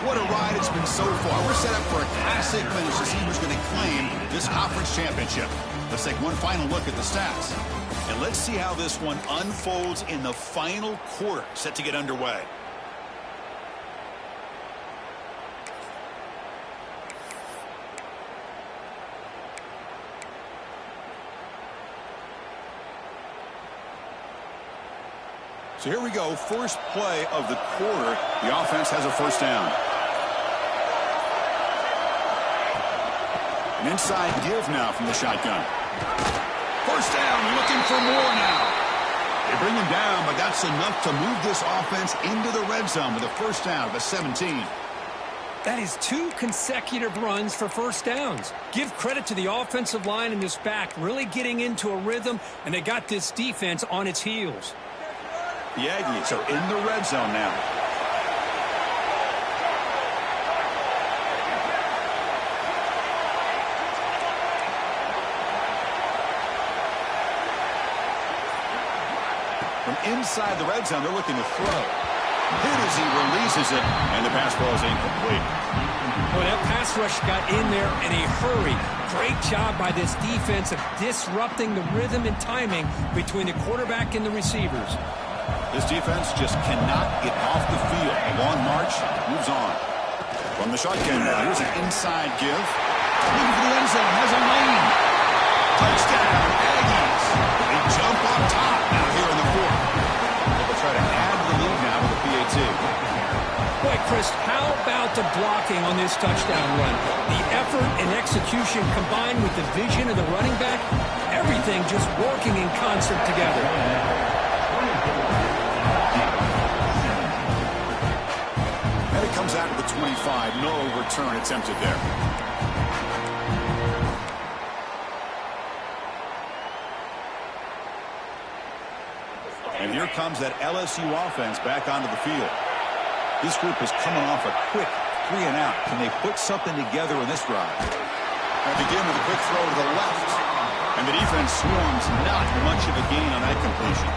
What a ride it's been so far. We're set up for a classic finish to see who's going to claim this conference championship. Let's take one final look at the stats. And let's see how this one unfolds in the final quarter, set to get underway. So here we go, first play of the quarter. The offense has a 1st down. An inside give now from the shotgun. 1st down, looking for more now. They bring him down, but that's enough to move this offense into the red zone with a 1st down of the 17. That is 2 consecutive runs for 1st downs. Give credit to the offensive line and this back really getting into a rhythm, and they got this defense on its heels. The Aggies are in the red zone now. From inside the red zone, they're looking to throw. Hit as he releases it, and the pass ball is incomplete. Well, that pass rush got in there in a hurry. Great job by this defense of disrupting the rhythm and timing between the quarterback and the receivers. This defense just cannot get off the field. A long march moves on. From the shotgun, here's an inside give. Looking for the end zone, has a lane. Touchdown, Aggies. They jump on top now here in the 4th. They'll try to add the lead now with a PAT. Boy, Chris, how about the blocking on this touchdown run? The effort and execution combined with the vision of the running back, everything just working in concert together. And it comes out to the 25. No return attempted there. And here comes that LSU offense back onto the field. This group is coming off a quick 3 and out. Can they put something together in this drive? They begin with a quick throw to the left. And the defense swarms, not much of a gain on that completion.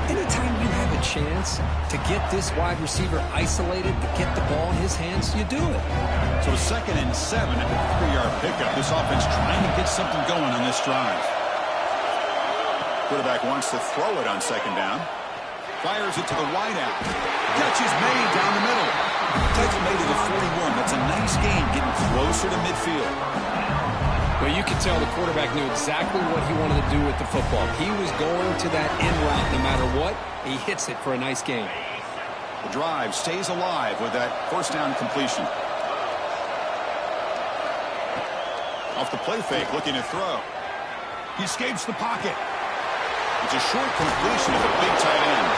Anytime you have a chance to get this wide receiver isolated, to get the ball in his hands, you do it. So 2nd and 7 at the 3-yard pickup. This offense trying to get something going on this drive. Quarterback wants to throw it on 2nd down. Fires it to the wideout. Catch is made down the middle. Tackle made to the 41. That's a nice gain, getting closer to midfield. Well, you could tell the quarterback knew exactly what he wanted to do with the football. He was going to that end route no matter what. He hits it for a nice gain. The drive stays alive with that 1st down completion. Off the play fake, looking to throw. He escapes the pocket. It's a short completion of a big tight end.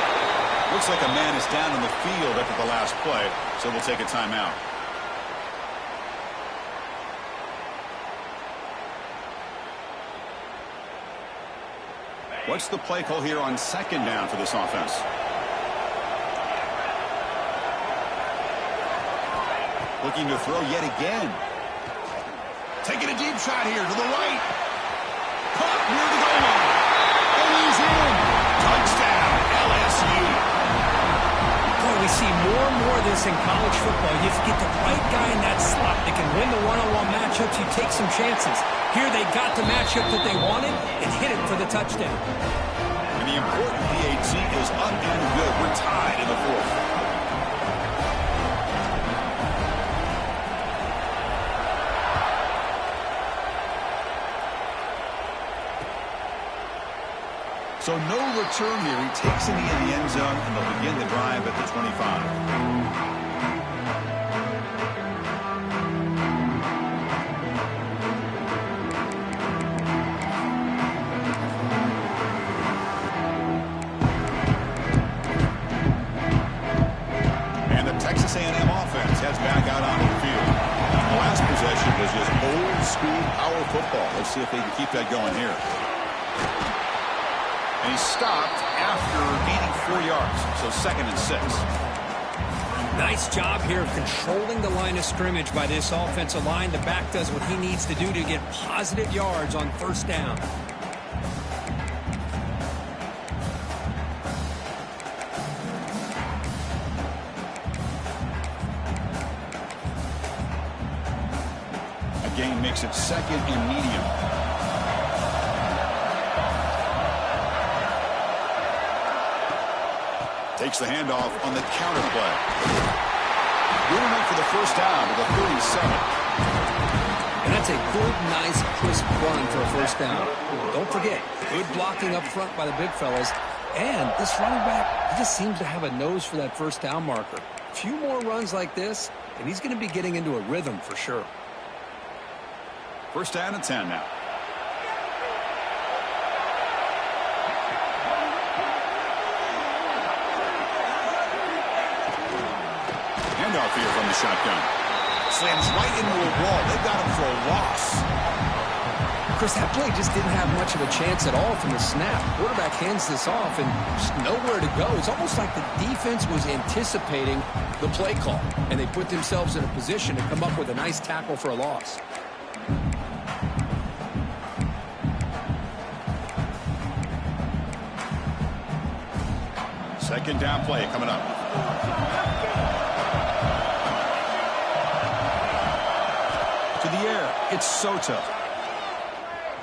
Looks like a man is down on the field after the last play, so we'll take a timeout. What's the play call here on 2nd down for this offense? Looking to throw yet again. Taking a deep shot here to the right. this in college football. You get the right guy in that slot that can win the one-on-one matchups. You take some chances. Here they got the matchup that they wanted and hit it for the touchdown. And the important PAT is up and good. We're tied in the fourth. So no return here. He takes it in the end zone, and they'll begin the drive at the 25. And the Texas A&M offense heads back out onto the field. The last possession was just old-school power football. Let's see if they can keep that going here. And he stopped after gaining 4 yards, so 2nd and 6. Nice job here of controlling the line of scrimmage by this offensive line. The back does what he needs to do to get positive yards on first down. A gain makes it 2nd and medium. Takes the handoff on the counter play. Going up for the first down to the 37. And that's a good, nice, crisp run for a first down. Don't forget, good blocking up front by the big fellas. And this running back, he just seems to have a nose for that first down marker. A few more runs like this, and he's going to be getting into a rhythm for sure. First down and 10 now. Handoff here from the shotgun. Slams right into a wall. They've got him for a loss. Chris, that play just didn't have much of a chance at all from the snap. Quarterback hands this off and just nowhere to go. It's almost like the defense was anticipating the play call, and they put themselves in a position to come up with a nice tackle for a loss. Second down play coming up. To the air, it's Soto.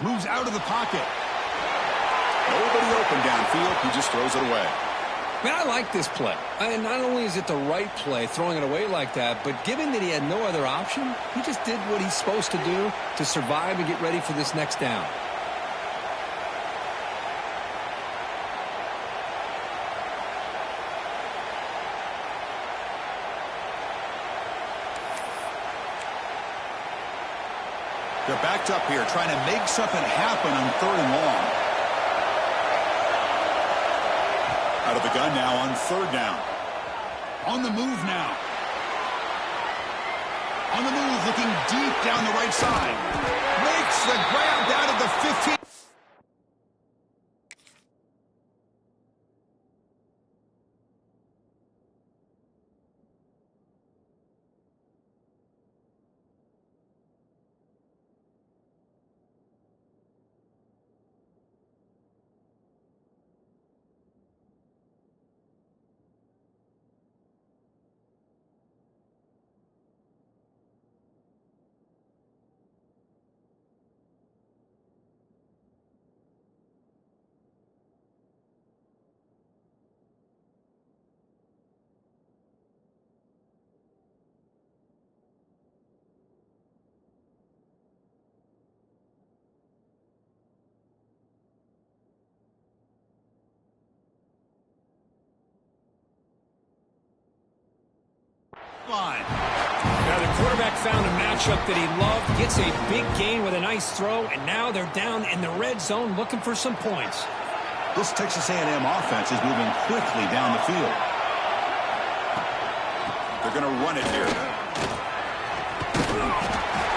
Moves out of the pocket. Nobody open downfield. He just throws it away. Man, I like this play. And not only is it the right play, throwing it away like that, but given that he had no other option, he just did what he's supposed to do to survive and get ready for this next down. They're backed up here, trying to make something happen on 3rd and long. Out of the gun now on 3rd down. On the move now. On the move, looking deep down the right side. Makes the grab down at the 15. Line. Now the quarterback found a matchup that he loved, gets a big gain with a nice throw, and now they're down in the red zone looking for some points. This Texas A&M offense is moving quickly down the field. They're going to run it here.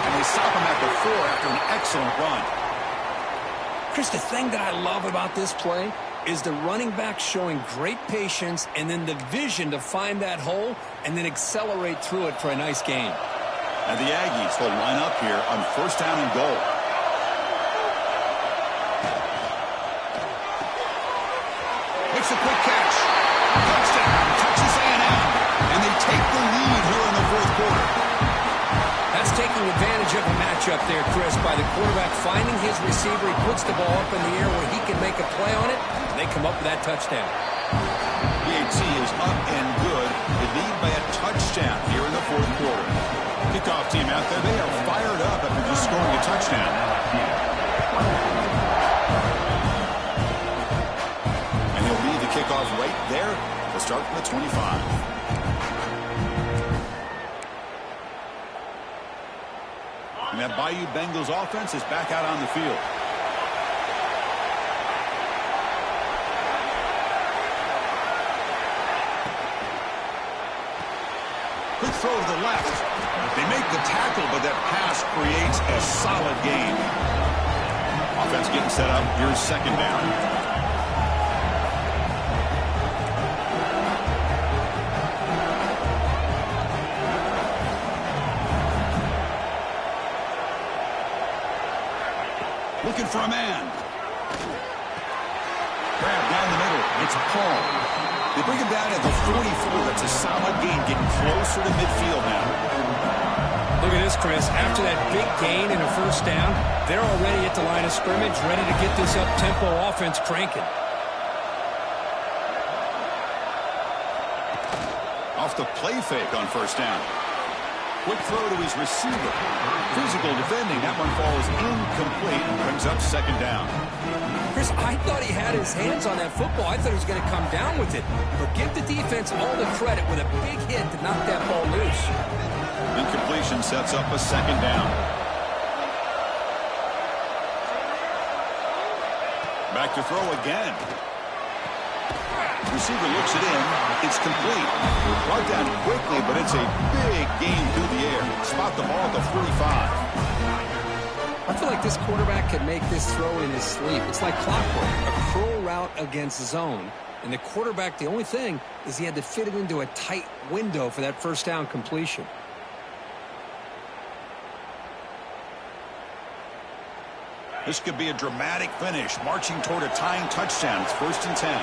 And they stop him at the 4 after an excellent run. Chris, the thing that I love about this play is the running back showing great patience and then the vision to find that hole and then accelerate through it for a nice gain. And the Aggies will line up here on 1st down and goal. Makes a quick catch. Touchdown, Texas A&M. And they take the lead taking advantage of a matchup there, Chris, by the quarterback finding his receiver. He puts the ball up in the air where he can make a play on it, and they come up with that touchdown. PAT is up and good. They lead by a touchdown here in the fourth quarter. Kickoff team out there, they are fired up after just scoring a touchdown. And he'll lead the kickoff right there to start from the 25. And that Bayou Bengals offense is back out on the field. Quick throw to the left. They make the tackle, but that pass creates a solid gain. Offense getting set up. Here's second down. Looking for a man. Grab down the middle. It's Paul. They bring him down at the 44. That's a solid gain, getting closer to midfield now. Look at this, Chris. After that big gain and a first down, they're already at the line of scrimmage, ready to get this up-tempo offense cranking. Off the play fake on first down. Quick throw to his receiver. Physical defending. That one falls incomplete and brings up second down. Chris, I thought he had his hands on that football. I thought he was going to come down with it. But give the defense all the credit with a big hit to knock that ball loose. Incompletion sets up a second down. Back to throw again. Receiver looks it in. It's complete. Brought down quickly, but it's a big gain through the air. Spot the ball at the 45. I feel like this quarterback can make this throw in his sleep. It's like clockwork, a curl route against zone. And the quarterback, the only thing is he had to fit it into a tight window for that first down completion. This could be a dramatic finish, marching toward a tying touchdown. It's 1st and 10.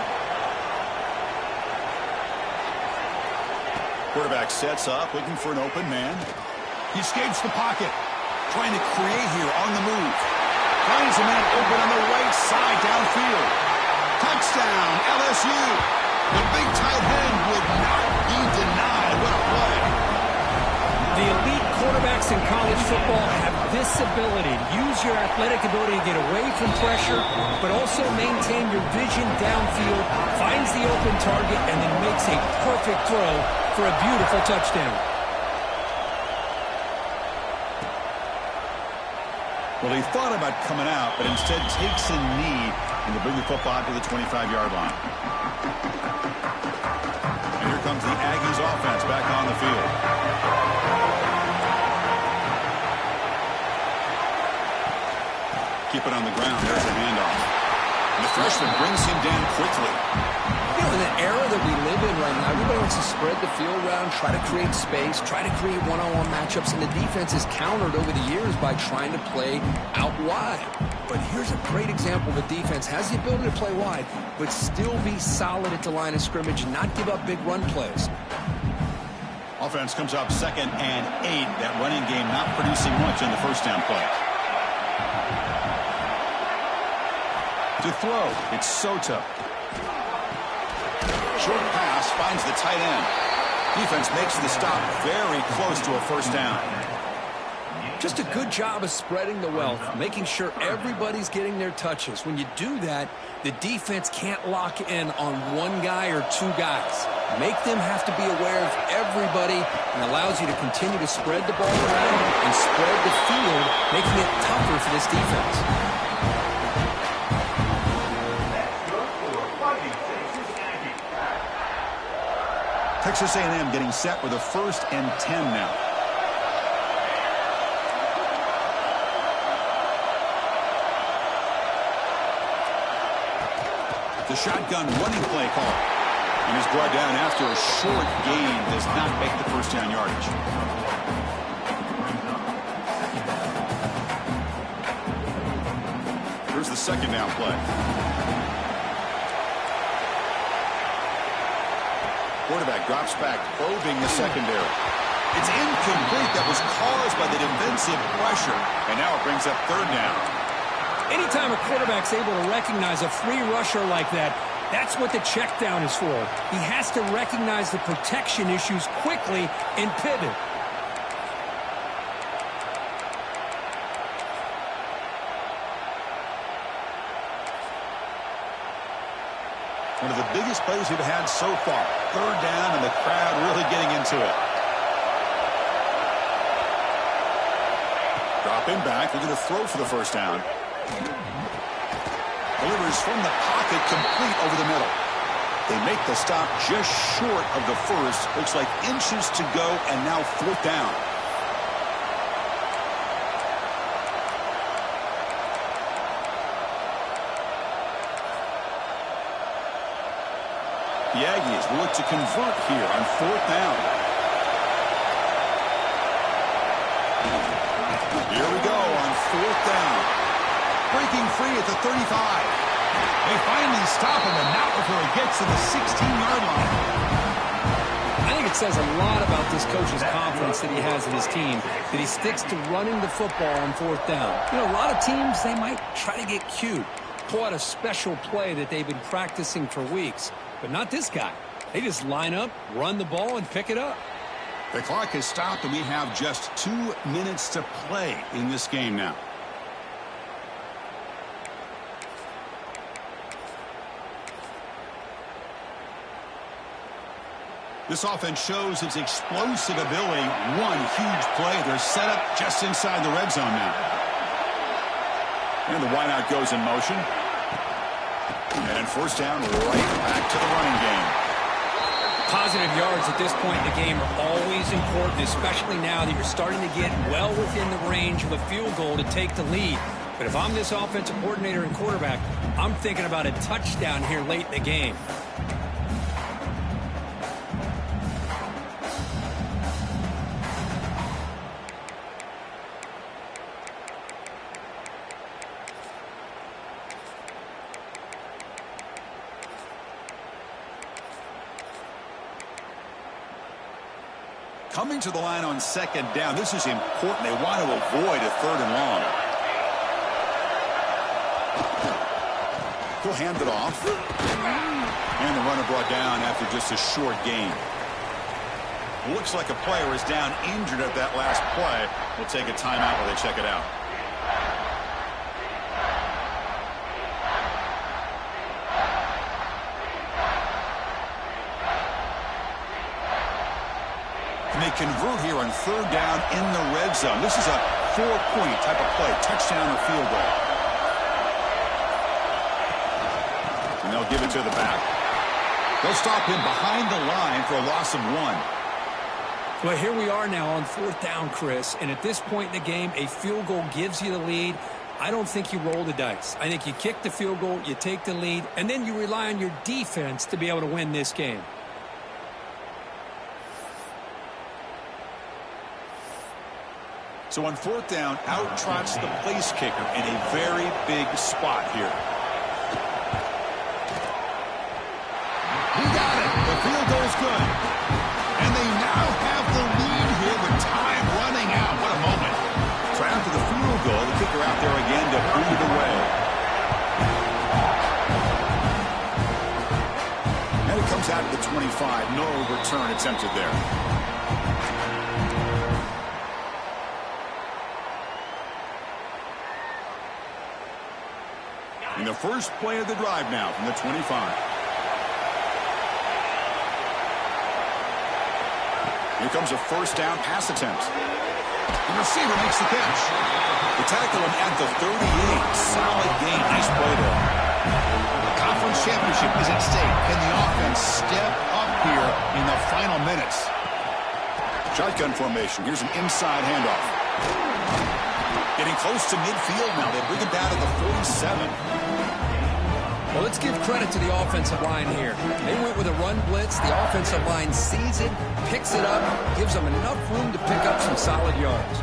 Quarterback sets up, looking for an open man. He escapes the pocket, trying to create here on the move. Finds a man open on the right side downfield. Touchdown, LSU. The big tight end would not be denied. What a play. The elite quarterbacks in college football have this ability to use your athletic ability to get away from pressure, but also maintain your vision downfield, finds the open target, and then makes a perfect throw for a beautiful touchdown. Well, he thought about coming out, but instead takes a knee and to bring the football to the 25-yard line. And here comes the Aggies offense back on the field. Keep it on the ground. There's a handoff. And the freshman brings him down quickly. You know, in the era that we live in right now, everybody wants to spread the field around, try to create space, try to create one-on-one matchups, and the defense is countered over the years by trying to play out wide. But here's a great example. The defense has the ability to play wide, but still be solid at the line of scrimmage and not give up big run plays. Offense comes up 2nd and 8. That running game not producing much in the first down play. To throw, it's Soto. Short pass finds the tight end. Defense makes the stop very close to a first down. Just a good job of spreading the wealth, making sure everybody's getting their touches. When you do that, the defense can't lock in on one guy or two guys. Make them have to be aware of everybody, and allows you to continue to spread the ball around and spread the field, making it tougher for this defense. Texas A&M getting set with a 1st and 10 now. The shotgun running play call. And is brought down after a short gain. Does not make the first down yardage. Here's the second down play. Quarterback drops back, probing the secondary. It's incomplete. That was caused by the defensive pressure. And now it brings up third down. Anytime a quarterback's able to recognize a free rusher like that, that's what the check down is for. He has to recognize the protection issues quickly and pivot. One of the biggest plays we've had so far. Third down, and the crowd really getting into it. Drop him back. We're going to throw for the first down. Delivers from the pocket, complete over the middle. They make the stop just short of the first. Looks like inches to go, and now fourth down. The Aggies will look to convert here on fourth down. Here we go on fourth down. Breaking free at the 35. They finally stop him, and not before he gets to the 16-yard line. I think it says a lot about this coach's confidence that he has in his team, that he sticks to running the football on fourth down. You know, a lot of teams, they might try to get cute, pull out a special play that they've been practicing for weeks. But not this guy. They just line up, run the ball, and pick it up. The clock has stopped, and we have just 2 minutes to play in this game now. This offense shows its explosive ability. One huge play. They're set up just inside the red zone now. And the wideout goes in motion. And first down, right back to the running game. Positive yards at this point in the game are always important, especially now that you're starting to get well within the range of a field goal to take the lead. But if I'm this offensive coordinator and quarterback, I'm thinking about a touchdown here late in the game. Coming to the line on second down. This is important. They want to avoid a third and long. He'll hand it off. And the runner brought down after just a short gain. Looks like a player is down injured at that last play. We'll take a timeout while they check it out. And they convert here on third down in the red zone. This is a 4-point type of play, touchdown or field goal. And they'll give it to the back. They'll stop him behind the line for a loss of 1. Well, here we are now on fourth down, Chris, and at this point in the game, a field goal gives you the lead. I don't think you roll the dice. I think you kick the field goal, you take the lead, and then you rely on your defense to be able to win this game. So on fourth down, out trots the place kicker in a very big spot here. He got it. The field goal's good. And they now have the lead here with time running out. What a moment. So after the field goal, the kicker out there again to boot it away. And it comes out to the 25. No return attempted there. In the first play of the drive now from the 25. Here comes a first down pass attempt. The receiver makes the catch. They tackle him at the 38. Solid gain. Nice play there. The conference championship is at stake. Can the offense step up here in the final minutes? Shotgun formation. Here's an inside handoff. Getting close to midfield now. They bring it down to the 47. Well, let's give credit to the offensive line here. They went with a run blitz. The offensive line sees it, picks it up, gives them enough room to pick up some solid yards.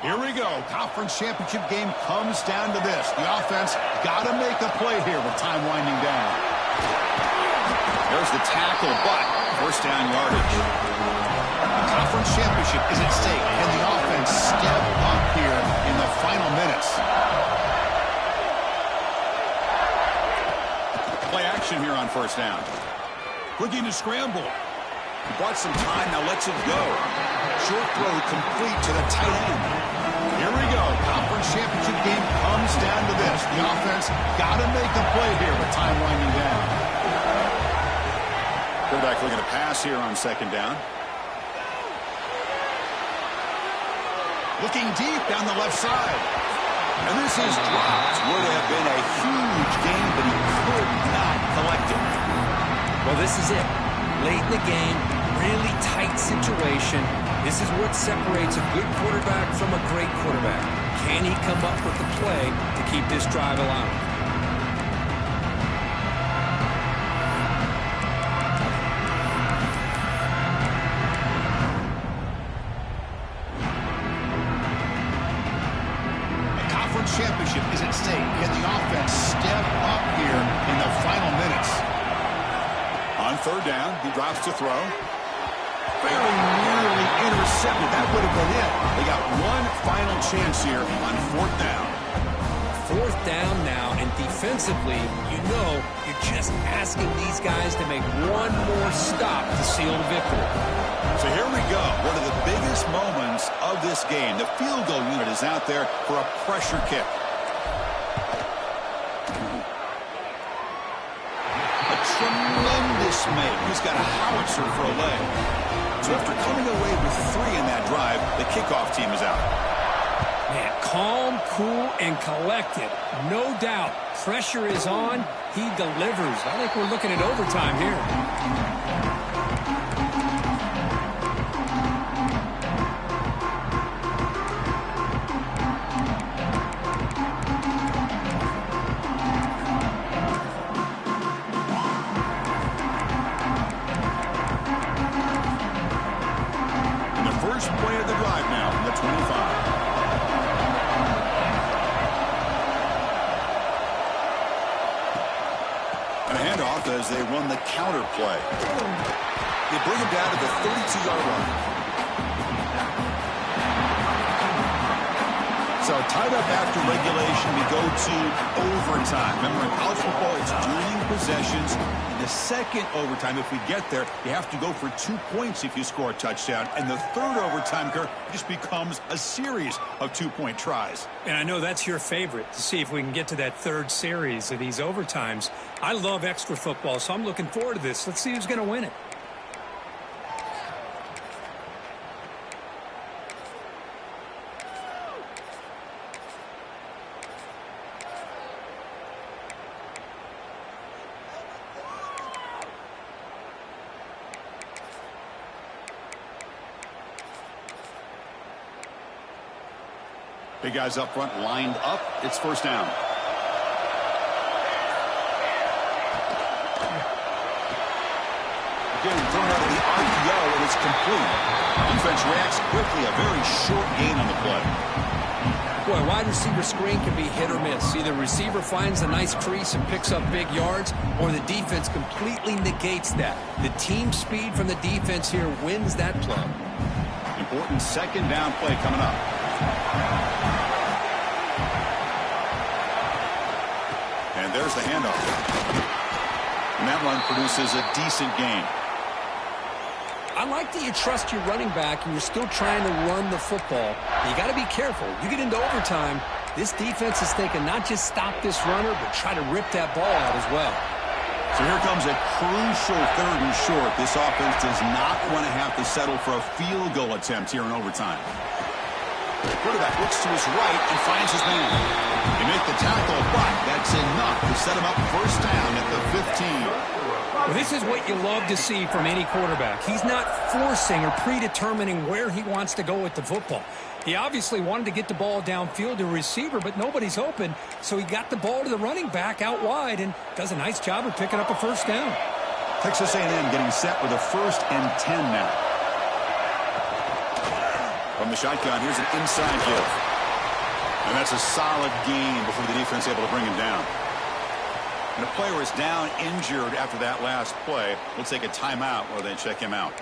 Here we go. Conference championship game comes down to this. The offense got to make a play here with time winding down. There's the tackle, but First down yardage. The conference championship is at stake. Can the offense step up here in the final minutes? Play action here on first down. Looking to scramble. Bought some time, now lets it go. Short throw complete to the tight end. Here we go. Conference championship game comes down to this. The offense got to make a play here with time winding down. Quarterback looking to pass here on second down. Looking deep down the left side. And this is dropped. Would have been a huge gain, but he could not collect it. Well, this is it. Late in the game, really tight situation. This is what separates a good quarterback from a great quarterback. Can he come up with the play to keep this drive alive? The conference championship is at stake. Can the offense step up here in the final minutes? On third down, he drops to throw. Very nearly intercepted. That would have been it. They got one final chance here on fourth down. Fourth down now, and defensively, you know you're just asking these guys to make one more stop to seal the victory. So here we go. One of the biggest moments of this game. The field goal unit is out there for a pressure kick. A tremendous make. He's got a howitzer for a leg. So after coming away with 3 in that drive, the kickoff team is out. Man, calm, cool, and collected. No doubt. Pressure is on. He delivers. I think we're looking at overtime here. Play of the drive now from the 25. And a handoff as they run the counter play. They bring him down to the 32-yard line. So tied up after regulation, we go to overtime. Remember, in college football, it's dueling possessions. In the second overtime, if we get there, you have to go for 2 points if you score a touchdown. And the third overtime, Kirk, just becomes a series of 2-point tries. And I know that's your favorite, to see if we can get to that third series of these overtimes. I love extra football, so I'm looking forward to this. Let's see who's going to win it. Big guys up front lined up. It's first down. Again, thrown out of the RPO, and it's complete. Defense reacts quickly. A very short gain on the play. Boy, a wide receiver screen can be hit or miss. Either receiver finds a nice crease and picks up big yards, or the defense completely negates that. The team speed from the defense here wins that play. Important second down play coming up. And there's the handoff. And that one produces a decent gain. I like that you trust your running back and you're still trying to run the football. You got to be careful. You get into overtime, this defense is thinking not just stop this runner, but try to rip that ball out as well. So here comes a crucial third and short. This offense does not want to have to settle for a field goal attempt here in overtime. The quarterback looks to his right and finds his man. They make the tackle, but that's enough to set him up first down at the 15. Well, this is what you love to see from any quarterback. He's not forcing or predetermining where he wants to go with the football. He obviously wanted to get the ball downfield to a receiver, but nobody's open, so he got the ball to the running back out wide and does a nice job of picking up a first down. Texas A&M getting set with a 1st and 10 now. From the shotgun, here's an inside give. And that's a solid gain before the defense able to bring him down. And the player is down injured after that last play. We'll take a timeout while they check him out.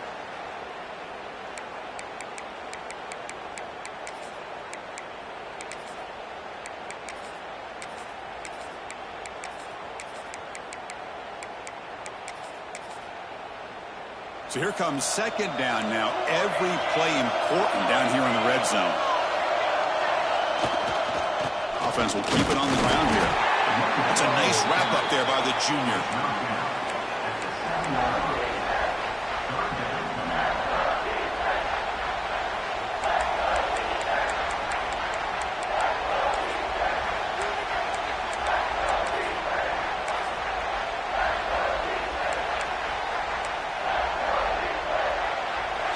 So here comes second down now. Every play important down here in the red zone. Offense will keep it on the ground here. That's a nice wrap up there by the junior.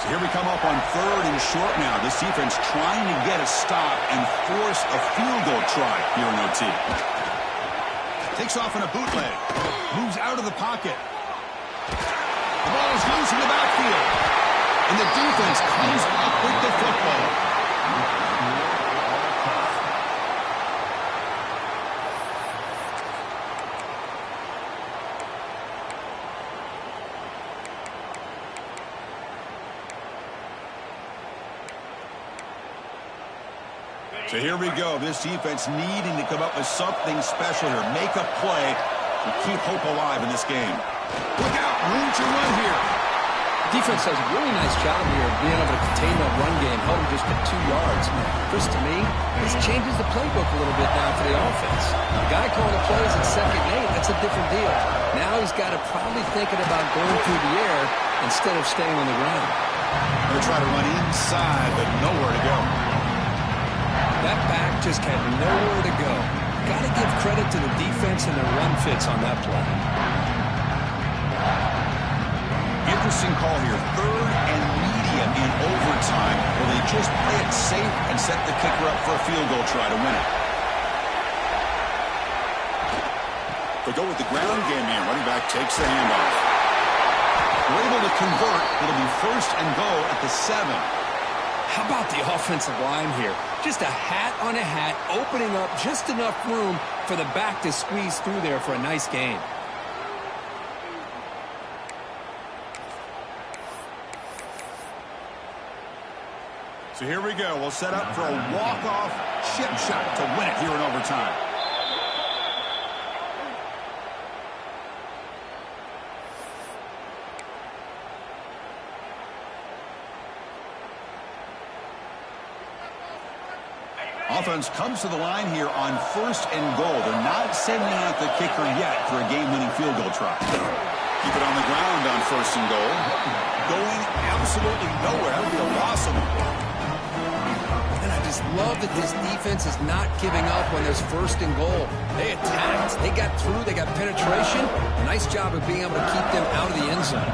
Here we come up on 3rd and short now. This defense trying to get a stop and force a field goal try here in OT. Takes off in a bootleg. Moves out of the pocket. The ball is loose in the backfield. And the defense comes up with the football. So here we go. This defense needing to come up with something special here. Make a play and keep hope alive in this game. Look out. Room to run here. Defense does a really nice job here of being able to contain that run game, held him just at 2 yards. Chris, to me, this changes the playbook a little bit now for the offense. The guy calling the plays at 2nd and 8, that's a different deal. Now he's got to probably thinking about going through the air instead of staying on the ground. They'll try to run inside, but nowhere to go. That back just had nowhere to go. Got to give credit to the defense and their run fits on that play. Interesting call here. 3rd and medium in overtime. Will they just play it safe and set the kicker up for a field goal try to win it? They go with the ground game here. Running back takes the handoff. We're able to convert. It'll be 1st and goal at the 7. How about the offensive line here? Just a hat on a hat, opening up just enough room for the back to squeeze through there for a nice gain. So here we go. We'll set up for a walk-off chip shot to win it here in overtime. Offense comes to the line here on 1st and goal. They're not sending out the kicker yet for a game-winning field goal try. Keep it on the ground on 1st and goal. Going absolutely nowhere. That would be a loss of them. And I just love that this defense is not giving up when there's 1st and goal. They attacked. They got through. They got penetration. Nice job of being able to keep them out of the end zone.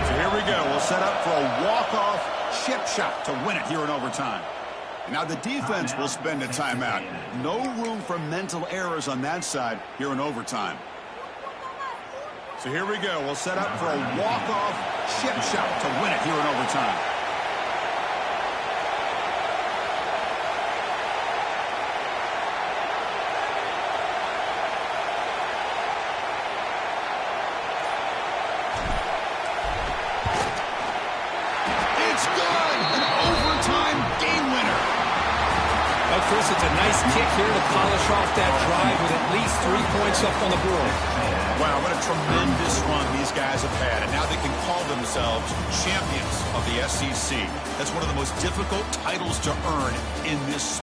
So here we go. We'll set up for a walk-off chip shot to win it here in overtime. Now the defense will spend a timeout. No room for mental errors on that side here in overtime. So here we go. We'll set up for a walk-off chip shot to win it here in overtime. It's good! An overtime game winner. Well, Chris, it's a nice kick here to polish off that drive with at least 3 points up on the board. Wow, what a tremendous run these guys have had, and now they can call themselves champions of the SEC. That's one of the most difficult titles to earn in this